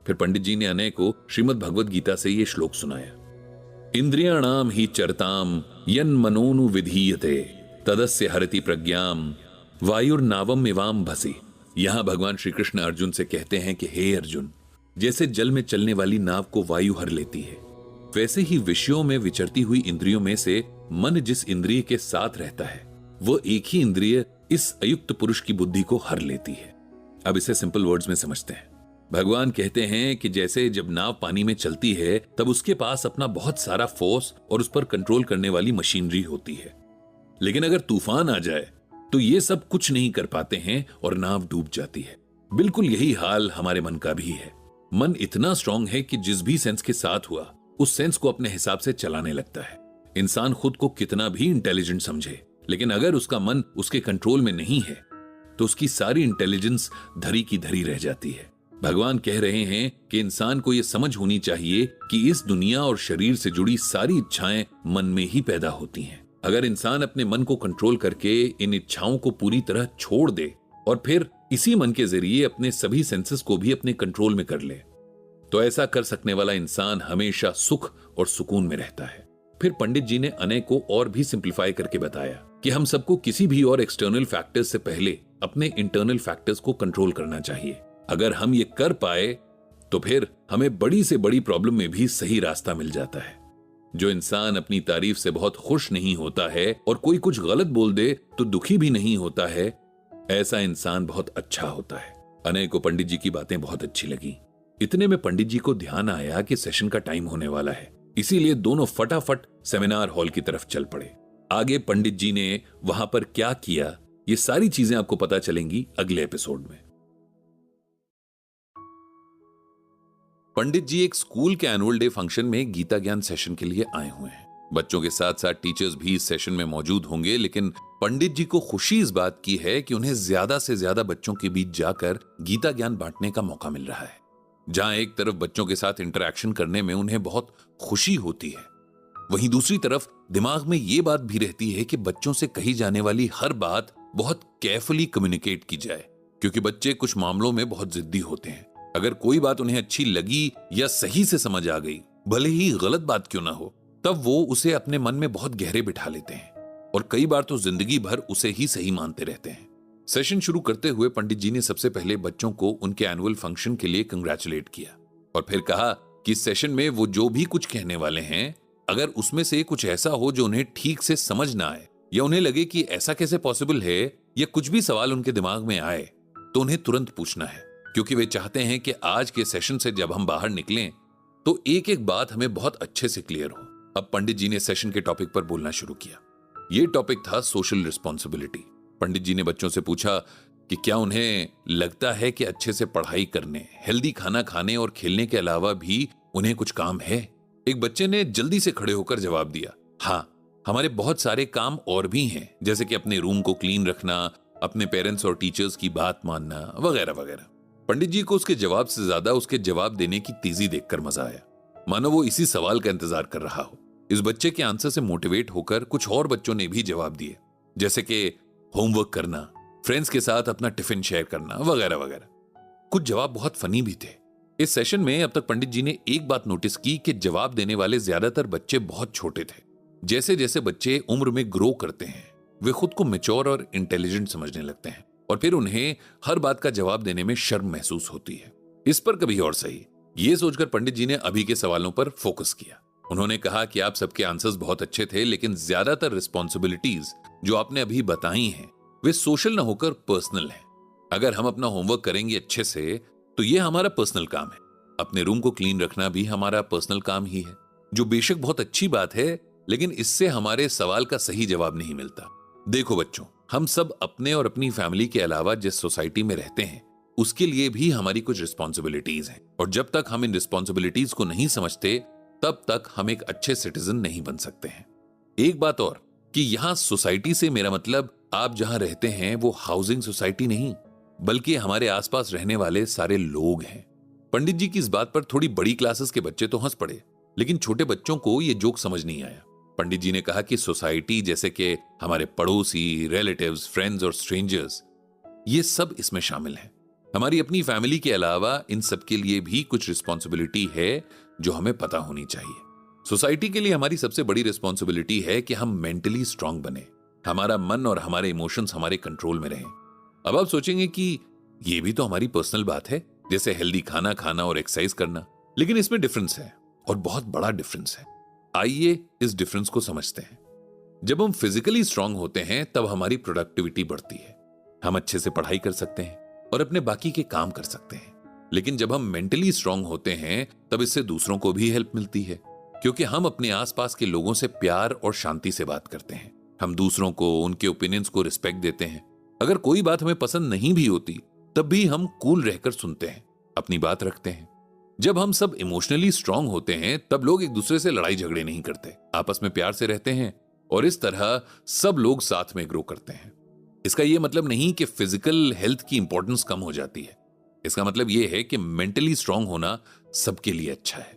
फिर पंडित जी ने अनय को श्रीमद् भगवद गीता से ये श्लोक सुनाया। इंद्रियाणाम ही चरताम यन मनोनु विधीयते तदस्य हरति प्रज्ञाम वायुर्नावम इवाम भसी। यहां भगवान श्री कृष्ण अर्जुन से कहते हैं कि हे अर्जुन, जैसे जल में चलने वाली नाव को वायु हर लेती है, वैसे ही विषयों में विचरती हुई इंद्रियों में से मन जिस इंद्रिय के साथ रहता है वो एक ही इंद्रिय इस अयुक्त पुरुष की बुद्धि को हर लेती है। अब इसे सिंपल वर्ड्स में समझते हैं। भगवान कहते हैं कि जैसे जब नाव पानी में चलती है तब उसके पास अपना बहुत सारा फोर्स और उस पर कंट्रोल करने वाली मशीनरी होती है, लेकिन अगर तूफान आ जाए तो ये सब कुछ नहीं कर पाते हैं और नाव डूब जाती है। बिल्कुल यही हाल हमारे मन का भी है। मन इतना स्ट्रांग है कि जिस भी सेंस के साथ हुआ उस सेंस को अपने हिसाब से चलाने लगता है। इंसान खुद को कितना भी इंटेलिजेंट समझे, लेकिन अगर उसका मन उसके कंट्रोल में नहीं है तो उसकी सारी इंटेलिजेंस धरी की धरी रह जाती है। भगवान कह रहे हैं कि इंसान को यह समझ होनी चाहिए कि इस दुनिया और शरीर से जुड़ी सारी इच्छाएं मन में ही पैदा होती हैं। अगर इंसान अपने मन को कंट्रोल करके इन इच्छाओं को पूरी तरह छोड़ दे और फिर इसी मन के जरिए अपने सभी सेंसेस को भी अपने कंट्रोल में कर ले, तो ऐसा कर सकने वाला इंसान हमेशा सुख और सुकून में रहता है। फिर पंडित जी ने अनय को और भी सिंप्लीफाई करके बताया कि हम सबको किसी भी और एक्सटर्नल फैक्टर्स से पहले अपने इंटरनल फैक्टर्स को कंट्रोल करना चाहिए। अगर हम ये कर पाए तो फिर हमें बड़ी से बड़ी प्रॉब्लम में भी सही रास्ता मिल जाता है। जो इंसान अपनी तारीफ से बहुत खुश नहीं होता है और कोई कुछ गलत बोल दे तो दुखी भी नहीं होता है, ऐसा इंसान बहुत अच्छा होता है। अनय को पंडित जी की बातें बहुत अच्छी लगी। इतने में पंडित जी को ध्यान आया कि सेशन का टाइम होने वाला है, इसीलिए दोनों फटाफट सेमिनार हॉल की तरफ चल पड़े। आगे पंडित जी ने वहां पर क्या किया, ये सारी चीजें आपको पता चलेंगी अगले एपिसोड में। पंडित जी एक स्कूल के एनुअल डे फंक्शन में गीता ज्ञान सेशन के लिए आए हुए हैं। बच्चों के साथ साथ टीचर्स भी इस सेशन में मौजूद होंगे, लेकिन पंडित जी को खुशी इस बात की है कि उन्हें ज्यादा से ज्यादा बच्चों के बीच जाकर गीता ज्ञान बांटने का मौका मिल रहा है। जहां एक तरफ बच्चों के साथ इंटरेक्शन करने में उन्हें बहुत खुशी होती है, वहीं दूसरी तरफ दिमाग में ये बात भी रहती है कि बच्चों से कही जाने वाली हर बात बहुत केयरफुली कम्युनिकेट की जाए, क्योंकि बच्चे कुछ मामलों में बहुत जिद्दी होते हैं। अगर कोई बात उन्हें अच्छी लगी या सही से समझ आ गई, भले ही गलत बात क्यों ना हो, तब वो उसे अपने मन में बहुत गहरे बिठा लेते हैं और कई बार तो जिंदगी भर उसे ही सही मानते रहते हैं। सेशन शुरू करते हुए पंडित जी ने सबसे पहले बच्चों को उनके एनुअल फंक्शन के लिए कंग्रेचुलेट किया और फिर कहा कि इस सेशन में वो जो भी कुछ कहने वाले हैं, अगर उसमें से कुछ ऐसा हो जो उन्हें ठीक से समझ ना आए या उन्हें लगे कि ऐसा कैसे पॉसिबल है, या कुछ भी सवाल उनके दिमाग में आए, तो उन्हें तुरंत पूछना है, क्योंकि वे चाहते हैं कि आज के सेशन से जब हम बाहर निकलें तो एक एक बात हमें बहुत अच्छे से क्लियर हो। अब पंडित जी ने सेशन के टॉपिक पर बोलना शुरू किया। यह टॉपिक था सोशल रिस्पॉन्सिबिलिटी। पंडित जी ने बच्चों से पूछा कि क्या उन्हें लगता है कि अच्छे से पढ़ाई करने, हेल्दी खाना खाने और खेलने के अलावा भी उन्हें कुछ काम है। एक बच्चे ने जल्दी से खड़े होकर जवाब दिया, हाँ, हमारे बहुत सारे काम और भी हैं, जैसे कि अपने रूम को क्लीन रखना, अपने पेरेंट्स और टीचर्स की बात मानना, वगैरह वगैरह। पंडित जी को उसके जवाब से ज्यादा उसके जवाब देने की तेजी देखकर मजा आया, मानो वो इसी सवाल का इंतजार कर रहा हो। इस बच्चे के आंसर से मोटिवेट होकर कुछ और बच्चों ने भी जवाब दिए, जैसे कि होमवर्क करना, फ्रेंड्स के साथ अपना टिफिन शेयर करना, वगैरह वगैरह। कुछ जवाब बहुत फनी भी थे। इस सेशन में अब तक पंडित जी ने एक बात नोटिस की कि जवाब देने वाले ज्यादातर बच्चे बहुत छोटे थे। जैसे जैसे बच्चे उम्र में ग्रो करते हैं, वे खुद को मैच्योर और इंटेलिजेंट समझने लगते हैं और फिर उन्हें हर बात का जवाब देने में शर्म महसूस होती है। इस पर कभी और सही, ये सोचकर पंडित जी ने अभी के सवालों पर फोकस किया। उन्होंने कहा कि आप सबके आंसर्स बहुत अच्छे थे, लेकिन ज्यादातर रिस्पॉन्सिबिलिटीज जो आपने अभी बताई हैं वे सोशल ना होकर पर्सनल हैं। अगर हम अपना होमवर्क करेंगे अच्छे से तो ये हमारा पर्सनल काम है। अपने रूम को क्लीन रखना भी हमारा पर्सनल काम ही है, जो बेशक बहुत अच्छी बात है, लेकिन इससे हमारे सवाल का सही जवाब नहीं मिलता। देखो बच्चों, हम सब अपने और अपनी फैमिली के अलावा जिस सोसाइटी में रहते हैं उसके लिए भी हमारी कुछ रिस्पॉन्सिबिलिटीज हैं, और जब तक हम इन रिस्पॉन्सिबिलिटीज को नहीं समझते तब तक हम एक अच्छे सिटीजन नहीं बन सकते हैं। एक बात और कि यहां सोसाइटी से मेरा मतलब आप जहां रहते हैं वो हाउसिंग सोसाइटी नहीं, बल्कि हमारे आसपास रहने वाले सारे लोग हैं। पंडित जी की इस बात पर थोड़ी बड़ी क्लासेस के बच्चे तो हंस पड़े, लेकिन छोटे बच्चों को यह जोक समझ नहीं आया। पंडित जी ने कहा कि सोसाइटी जैसे कि हमारे पड़ोसी, रिलेटिव्स, फ्रेंड्स और स्ट्रेंजर्स, ये सब इसमें शामिल हैं। हमारी अपनी फैमिली के अलावा इन सब के लिए भी कुछ रिस्पॉन्सिबिलिटी है जो हमें पता होनी चाहिए। सोसाइटी के लिए हमारी सबसे बड़ी रिस्पॉन्सिबिलिटी है कि हम मेंटली स्ट्रांग बने, हमारा मन और हमारे इमोशंस हमारे कंट्रोल में रहें। अब आप सोचेंगे कि ये भी तो हमारी पर्सनल बात है, जैसे हेल्दी खाना खाना और एक्सरसाइज करना, लेकिन इसमें डिफरेंस है और बहुत बड़ा डिफरेंस है। आइए इस डिफरेंस को समझते हैं। जब हम फिजिकली स्ट्रांग होते हैं तब हमारी प्रोडक्टिविटी बढ़ती है, हम अच्छे से पढ़ाई कर सकते हैं और अपने बाकी के काम कर सकते हैं। लेकिन जब हम मेंटली स्ट्रांग होते हैं तब इससे दूसरों को भी हेल्प मिलती है, क्योंकि हम अपने आसपास के लोगों से प्यार और शांति से बात करते हैं। हम दूसरों को, उनके ओपिनियंस को रिस्पेक्ट देते हैं। अगर कोई बात हमें पसंद नहीं भी होती तब भी हम कूल रहकर सुनते हैं, अपनी बात रखते हैं। जब हम सब इमोशनली स्ट्रांग होते हैं तब लोग एक दूसरे से लड़ाई झगड़े नहीं करते, आपस में प्यार से रहते हैं और इस तरह सब लोग साथ में ग्रो करते हैं। इसका यह मतलब नहीं कि फिजिकल हेल्थ की इंपॉर्टेंस कम हो जाती है। इसका मतलब यह है कि मेंटली स्ट्रांग होना सबके लिए अच्छा है।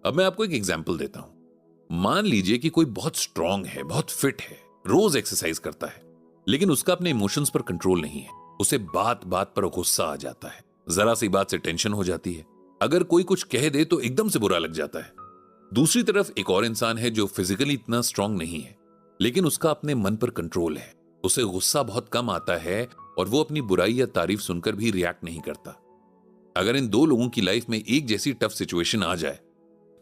अब मैं आपको एक एग्जांपल देता हूं। मान लीजिए कि कोई बहुत स्ट्रांग है, बहुत फिट है, रोज एक्सरसाइज करता है, लेकिन उसका अपने इमोशंस पर कंट्रोल नहीं है। उसे बात बात पर गुस्सा आ जाता है, जरा सी बात से टेंशन हो जाती है, अगर कोई कुछ कह दे तो एकदम से बुरा लग जाता है। दूसरी तरफ एक और इंसान है जो फिजिकली इतना स्ट्रांग नहीं है, लेकिन उसका अपने मन पर कंट्रोल है। उसे गुस्सा बहुत कम आता है और वो अपनी बुराई या तारीफ सुनकर भी रिएक्ट नहीं करता। अगर इन दो लोगों की लाइफ में एक जैसी टफ सिचुएशन आ जाए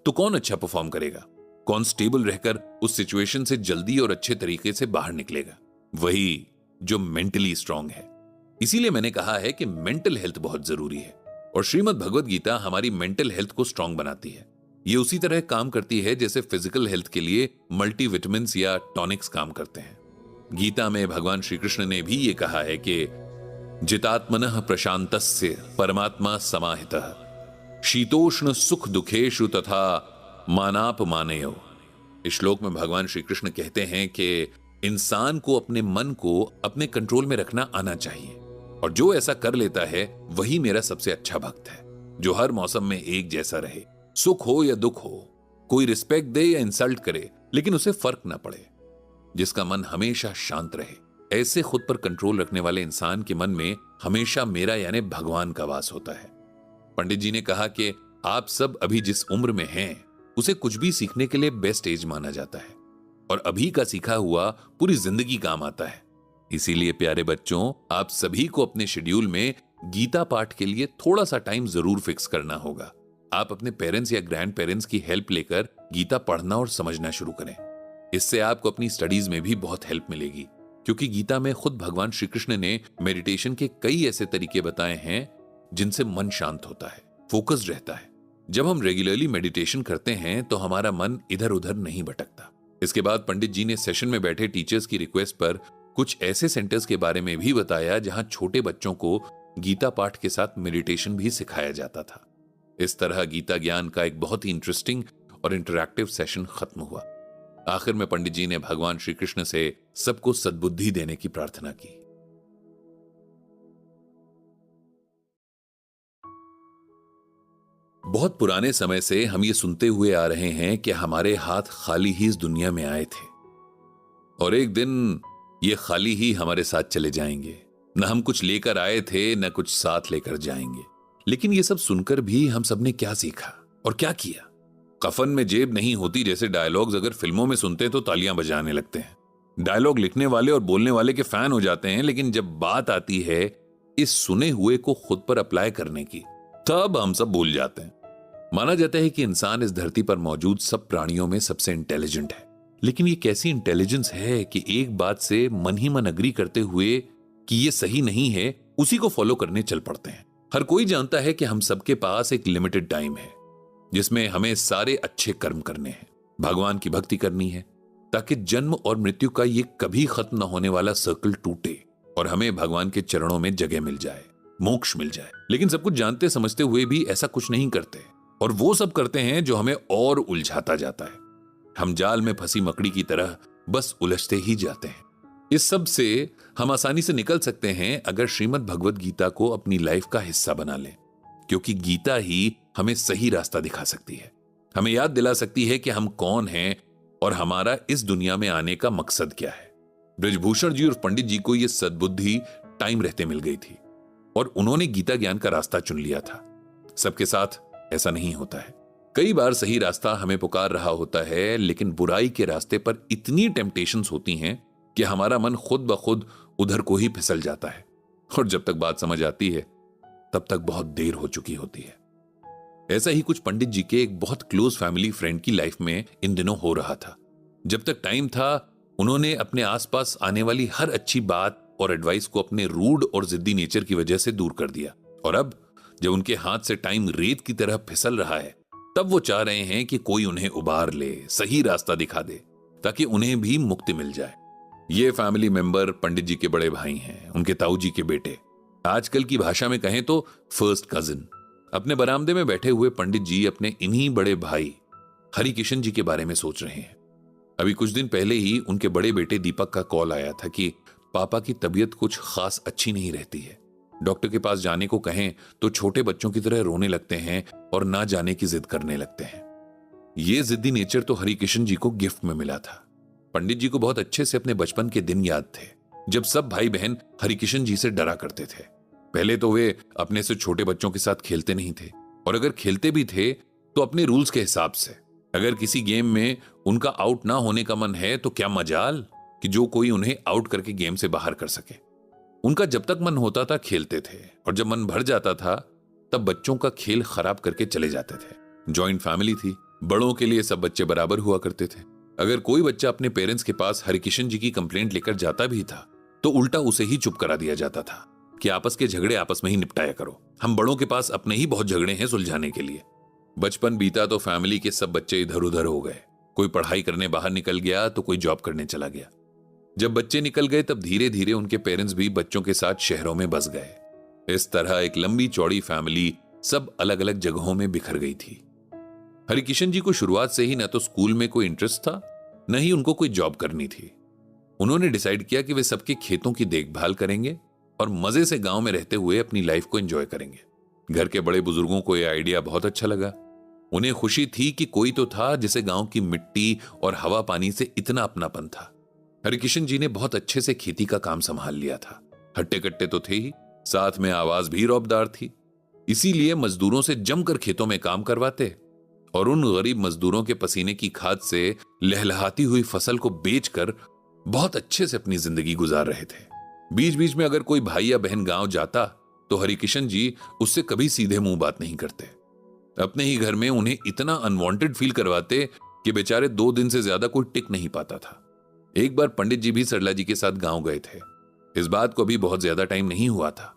तो कौन अच्छा परफॉर्म करेगा? कौन स्टेबल रहकर उस सिचुएशन से जल्दी और अच्छे तरीके से बाहर निकलेगा? वही जो मेंटली स्ट्रांग है। इसीलिए मैंने कहा है कि मेंटल हेल्थ बहुत जरूरी है, और श्रीमद् भगवद गीता हमारी मेंटल हेल्थ को स्ट्रांग बनाती है। ये उसी तरह काम करती है जैसे फिजिकल हेल्थ के लिए मल्टीविटामिन्स या टॉनिक्स काम करते हैं। गीता में भगवान श्री कृष्ण ने भी ये कहा है कि जितात्मनः प्रशांतस्य परमात्मा समाहितः शीतोष्ण सुख दुखेषु तथा मानापमानयो। इस श्लोक में भगवान श्री कृष्ण कहते हैं कि इंसान को अपने मन को अपने कंट्रोल में रखना आना चाहिए, और जो ऐसा कर लेता है वही मेरा सबसे अच्छा भक्त है, जो हर मौसम में एक जैसा रहे, सुख हो या दुख हो, कोई रिस्पेक्ट दे या इंसल्ट करे, लेकिन उसे फर्क ना पड़े, जिसका मन हमेशा शांत रहे। ऐसे खुद पर कंट्रोल रखने वाले इंसान के मन में हमेशा मेरा यानी भगवान का वास होता है। पंडित जी ने कहा कि आप सब अभी जिस उम्र में हैं उसे कुछ भी सीखने के लिए बेस्ट एज माना जाता है, और अभी का सीखा हुआ पूरी जिंदगी काम आता है। इसीलिए प्यारे बच्चों, आप सभी को अपने शेड्यूल में गीता पाठ के लिए थोड़ा सा टाइम जरूर फिक्स करना होगा। आप अपने पेरेंट्स या ग्रैंड पेरेंट्स की हेल्प लेकर गीता पढ़ना और समझना शुरू करें। इससे आपको अपनी स्टडीज में भी बहुत हेल्प मिलेगी, क्योंकि गीता में खुद भगवान श्री कृष्ण ने मेडिटेशन के कई ऐसे तरीके बताए हैं जिनसे मन शांत होता है, फोकस्ड रहता है। जब हम रेगुलरली मेडिटेशन करते हैं तो हमारा मन इधर उधर नहीं भटकता। इसके बाद पंडित जी ने सेशन में बैठे टीचर्स की रिक्वेस्ट पर कुछ ऐसे सेंटर्स के बारे में भी बताया जहां छोटे बच्चों को गीता पाठ के साथ मेडिटेशन भी सिखाया जाता था। इस तरह गीता ज्ञान का एक बहुत ही इंटरेस्टिंग और इंटरैक्टिव सेशन खत्म हुआ। आखिर में पंडित जी ने भगवान श्री कृष्ण से सबको सद्बुद्धि देने की प्रार्थना की। बहुत पुराने समय से हम ये सुनते हुए आ रहे हैं कि हमारे हाथ खाली ही इस दुनिया में आए थे, और एक दिन ये खाली ही हमारे साथ चले जाएंगे, न हम कुछ लेकर आए थे न कुछ साथ लेकर जाएंगे। लेकिन ये सब सुनकर भी हम सबने क्या सीखा और क्या किया? कफन में जेब नहीं होती जैसे डायलॉग्स अगर फिल्मों में सुनते तो तालियां बजाने लगते हैं, डायलॉग लिखने वाले और बोलने वाले के फैन हो जाते हैं। लेकिन जब बात आती है इस सुने हुए को खुद पर अप्लाई करने की, तब हम सब भूल जाते हैं। माना जाता है कि इंसान इस धरती पर मौजूद सब प्राणियों में सबसे इंटेलिजेंट है। लेकिन ये कैसी इंटेलिजेंस है कि एक बात से मन ही मन अग्री करते हुए कि ये सही नहीं है, उसी को फॉलो करने चल पड़ते हैं। हर कोई जानता है कि हम सबके पास एक लिमिटेड टाइम है जिसमें हमें सारे अच्छे कर्म करने हैं, भगवान की भक्ति करनी है, ताकि जन्म और मृत्यु का ये कभी खत्म न होने वाला सर्कल टूटे और हमें भगवान के चरणों में जगह मिल जाए, मोक्ष मिल जाए। लेकिन सब कुछ जानते समझते हुए भी ऐसा कुछ नहीं करते, और वो सब करते हैं जो हमें और उलझाता जाता है। हम जाल में फंसी मकड़ी की तरह बस उलझते ही जाते हैं। इस सब से हम आसानी से निकल सकते हैं अगर श्रीमद् भगवद गीता को अपनी लाइफ का हिस्सा बना लें, क्योंकि गीता ही हमें सही रास्ता दिखा सकती है, हमें याद दिला सकती है कि हम कौन हैं और हमारा इस दुनिया में आने का मकसद क्या है। ब्रजभूषण जी और पंडित जी को यह सद्बुद्धि टाइम रहते मिल गई थी और उन्होंने गीता ज्ञान का रास्ता चुन लिया था। सबके साथ ऐसा नहीं होता है। कई बार सही रास्ता हमें पुकार रहा होता है, लेकिन बुराई के रास्ते पर इतनी टेम्पटेशंस होती हैं कि हमारा मन खुद ब खुद उधर को ही फिसल जाता है, और जब तक बात समझ आती है तब तक बहुत देर हो चुकी होती है। ऐसा ही कुछ पंडित जी के एक बहुत क्लोज फैमिली फ्रेंड की लाइफ में इन दिनों हो रहा था। जब तक टाइम था उन्होंने अपने आसपास आने वाली हर अच्छी बात और एडवाइस को अपने रूड और जिद्दी नेचर की वजह से दूर कर दिया, और अब जब उनके हाथ से टाइम रेत की तरह फिसल रहा है, तब वो चाह रहे हैं कि कोई उन्हें उबार ले, सही रास्ता दिखा दे, ताकि उन्हें भी मुक्ति मिल जाए। ये फैमिली मेंबर पंडित जी के बड़े भाई हैं, उनके ताऊ जी के बेटे, आजकल की भाषा में कहें तो फर्स्ट कजिन। अपने बरामदे में बैठे हुए पंडित जी अपने इन्हीं बड़े भाई हरिकिशन जी के बारे में सोच रहे हैं। अभी कुछ दिन पहले ही उनके बड़े बेटे दीपक का कॉल आया था कि पापा की तबीयत कुछ खास अच्छी नहीं रहती है, डॉक्टर के पास जाने को कहें तो छोटे बच्चों की तरह रोने लगते हैं और ना जाने की जिद करने लगते हैं। ये जिद्दी नेचर तो हरिकिशन जी को गिफ्ट में मिला था। पंडित जी को बहुत अच्छे से अपने बचपन के दिन याद थे, जब सब भाई बहन हरिकिशन जी से डरा करते थे। पहले तो वे अपने से छोटे बच्चों के साथ खेलते नहीं थे, और अगर खेलते भी थे तो अपने रूल्स के हिसाब से। अगर किसी गेम में उनका आउट ना होने का मन है तो क्या मजाल कि जो कोई उन्हें आउट करके गेम से बाहर कर सके। उनका जब तक मन होता था खेलते थे, और जब मन भर जाता था तब बच्चों का खेल खराब करके चले जाते थे। जॉइंट फैमिली थी, बड़ों के लिए सब बच्चे बराबर हुआ करते थे। अगर कोई बच्चा अपने पेरेंट्स के पास हरिकिशन जी की कंप्लेंट लेकर जाता भी था तो उल्टा उसे ही चुप करा दिया जाता था कि आपस के झगड़े आपस में ही निपटाया करो, हम बड़ों के पास अपने ही बहुत झगड़े हैं सुलझाने के लिए। बचपन बीता तो फैमिली के सब बच्चे इधर उधर हो गए, कोई पढ़ाई करने बाहर निकल गया तो कोई जॉब करने चला गया। जब बच्चे निकल गए तब धीरे धीरे उनके पेरेंट्स भी बच्चों के साथ शहरों में बस गए। इस तरह एक लंबी चौड़ी फैमिली सब अलग अलग जगहों में बिखर गई थी। हरिकिशन जी को शुरुआत से ही न तो स्कूल में कोई इंटरेस्ट था, न ही उनको कोई जॉब करनी थी। उन्होंने डिसाइड किया कि वे सबके खेतों की देखभाल करेंगे और मजे से गांव में रहते हुए अपनी लाइफ को एंजॉय करेंगे। घर के बड़े बुजुर्गों को यह आइडिया बहुत अच्छा लगा। उन्हें खुशी थी कि कोई तो था जिसे गांव की मिट्टी और हवा पानी से इतना अपनापन था। हरिकिशन जी ने बहुत अच्छे से खेती का काम संभाल लिया था। हट्टे कट्टे तो थे ही, साथ में आवाज भी रौबदार थी। इसीलिए मजदूरों से जमकर खेतों में काम करवाते और उन गरीब मजदूरों के पसीने की खाद से लहलहाती हुई फसल को बेचकर बहुत अच्छे से अपनी जिंदगी गुजार रहे थे। बीच बीच में अगर कोई भाई या बहन गांव जाता तो हरिकिशन जी उससे कभी सीधे मुंह बात नहीं करते। अपने ही घर में उन्हें इतना अनवांटेड फील करवाते कि बेचारे 2 दिन से ज्यादा कोई टिक नहीं पाता था। एक बार पंडित जी भी सरला जी के साथ गांव गए थे। इस बात को भी बहुत ज्यादा टाइम नहीं हुआ था।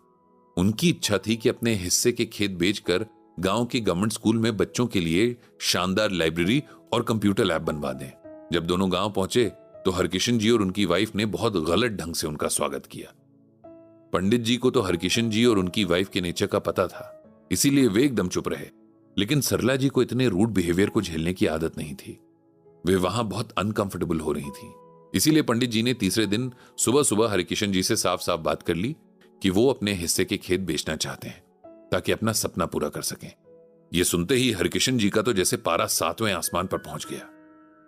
उनकी इच्छा थी कि अपने हिस्से के खेत बेचकर गांव के गवर्नमेंट स्कूल में बच्चों के लिए शानदार लाइब्रेरी और कंप्यूटर लैब बनवा दें। जब दोनों गांव पहुंचे तो हरकिशन जी और उनकी वाइफ ने बहुत गलत ढंग से उनका स्वागत किया। पंडित जी को तो हरकिशन जी और उनकी वाइफ के नेचर का पता था, इसीलिए वे एकदम चुप रहे। लेकिन सरला जी को इतने रूड बिहेवियर को झेलने की आदत नहीं थी। वे वहां बहुत अनकंफर्टेबल हो रही थी। इसीलिए पंडित जी ने तीसरे दिन सुबह सुबह हरकिशन जी से साफ साफ बात कर ली कि वो अपने हिस्से के खेत बेचना चाहते हैं ताकि अपना सपना पूरा कर सकें। यह सुनते ही हरकिशन जी का तो जैसे पारा 7वें आसमान पर पहुंच गया।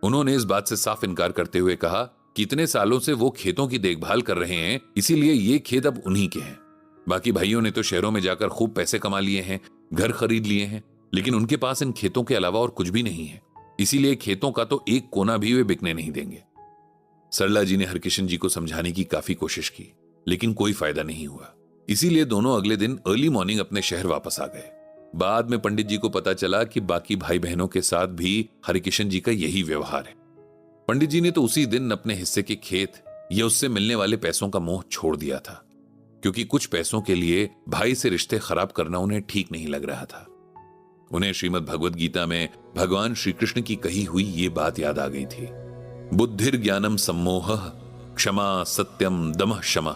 उन्होंने इस बात से साफ इनकार करते हुए कहा कितने सालों से वो खेतों की देखभाल कर रहे हैं, इसीलिए ये खेत अब उन्हीं के हैं। बाकी भाइयों ने तो शहरों में जाकर खूब पैसे कमा लिए हैं, घर खरीद लिए हैं, लेकिन उनके पास इन खेतों के अलावा और कुछ भी नहीं है। इसीलिए खेतों का तो एक कोना भी वे बिकने नहीं देंगे। सरला जी ने हरकिशन जी को समझाने की काफी कोशिश की, लेकिन कोई फायदा नहीं हुआ। इसीलिए दोनों अगले दिन अर्ली मॉर्निंग अपने शहर वापस आ गए। बाद में पंडित जी को पता चला कि बाकी भाई बहनों के साथ भी हरिकिशन जी का यही व्यवहार है। पंडित जी ने तो उसी दिन अपने हिस्से के खेत या उससे मिलने वाले पैसों का मोह छोड़ दिया था, क्योंकि कुछ पैसों के लिए भाई से रिश्ते खराब करना उन्हें ठीक नहीं लग रहा था। उन्हें श्रीमद् भगवद गीता में भगवान श्री कृष्ण की कही हुई ये बात याद आ गई थी, बुद्धिर ज्ञानम सम्मोह क्षमा सत्यम दमः शमः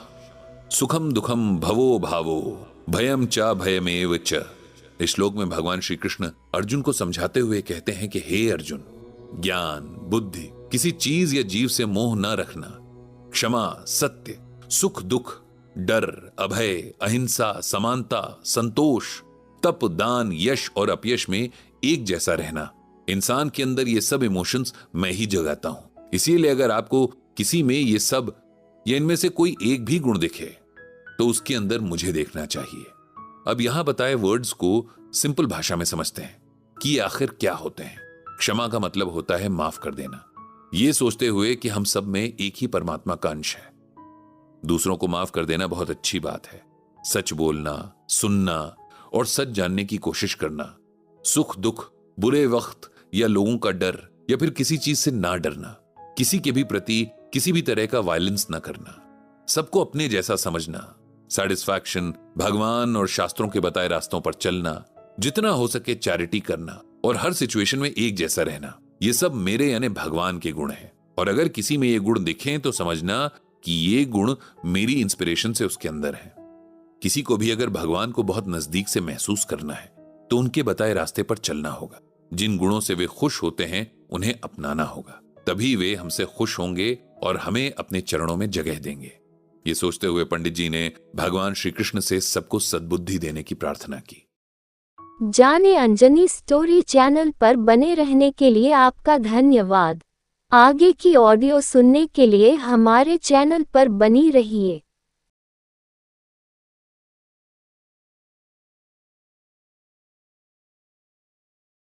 सुखम दुखम भवो भावो भयम चा भयमेव च। इस श्लोक में भगवान श्री कृष्ण अर्जुन को समझाते हुए कहते हैं कि हे अर्जुन, ज्ञान, बुद्धि, किसी चीज या जीव से मोह न रखना, क्षमा, सत्य, सुख दुख, डर, अभय, अहिंसा, समानता, संतोष, तप, दान, यश और अपयश में एक जैसा रहना। इंसान के अंदर ये सब इमोशंस मैं ही जगाता हूं। इसीलिए अगर आपको किसी में ये सब या इनमें से कोई एक भी गुण दिखे तो उसके अंदर मुझे देखना चाहिए। अब यहां बताए वर्ड्स को सिंपल भाषा में समझते हैं कि आखिर क्या होते हैं। क्षमा का मतलब होता है माफ कर देना, ये सोचते हुए कि हम सब में एक ही परमात्मा का अंश है। दूसरों को माफ कर देना बहुत अच्छी बात है। सच बोलना, सुनना और सच जानने की कोशिश करना, सुख दुख, बुरे वक्त या लोगों का डर या फिर किसी चीज से ना डरना, किसी के भी प्रति किसी भी तरह का वायलेंस ना करना, सबको अपने जैसा समझना, सैटिस्फैक्शन, भगवान और शास्त्रों के बताए रास्तों पर चलना, जितना हो सके चैरिटी करना और हर सिचुएशन में एक जैसा रहना, ये सब मेरे यानी भगवान के गुण हैं। और अगर किसी में ये गुण दिखें तो समझना कि ये गुण मेरी इंस्पिरेशन से उसके अंदर है। किसी को भी अगर भगवान को बहुत नजदीक से महसूस करना है तो उनके बताए रास्ते पर चलना होगा। जिन गुणों से वे खुश होते हैं उन्हें अपनाना होगा, तभी वे हमसे खुश होंगे और हमें अपने चरणों में जगह देंगे। ये सोचते हुए पंडित जी ने भगवान श्री कृष्ण से सबको सद्बुद्धि देने की प्रार्थना की। जाने अंजनी स्टोरी चैनल पर बने रहने के लिए आपका धन्यवाद। आगे की ऑडियो सुनने के लिए हमारे चैनल पर बनी रहिए।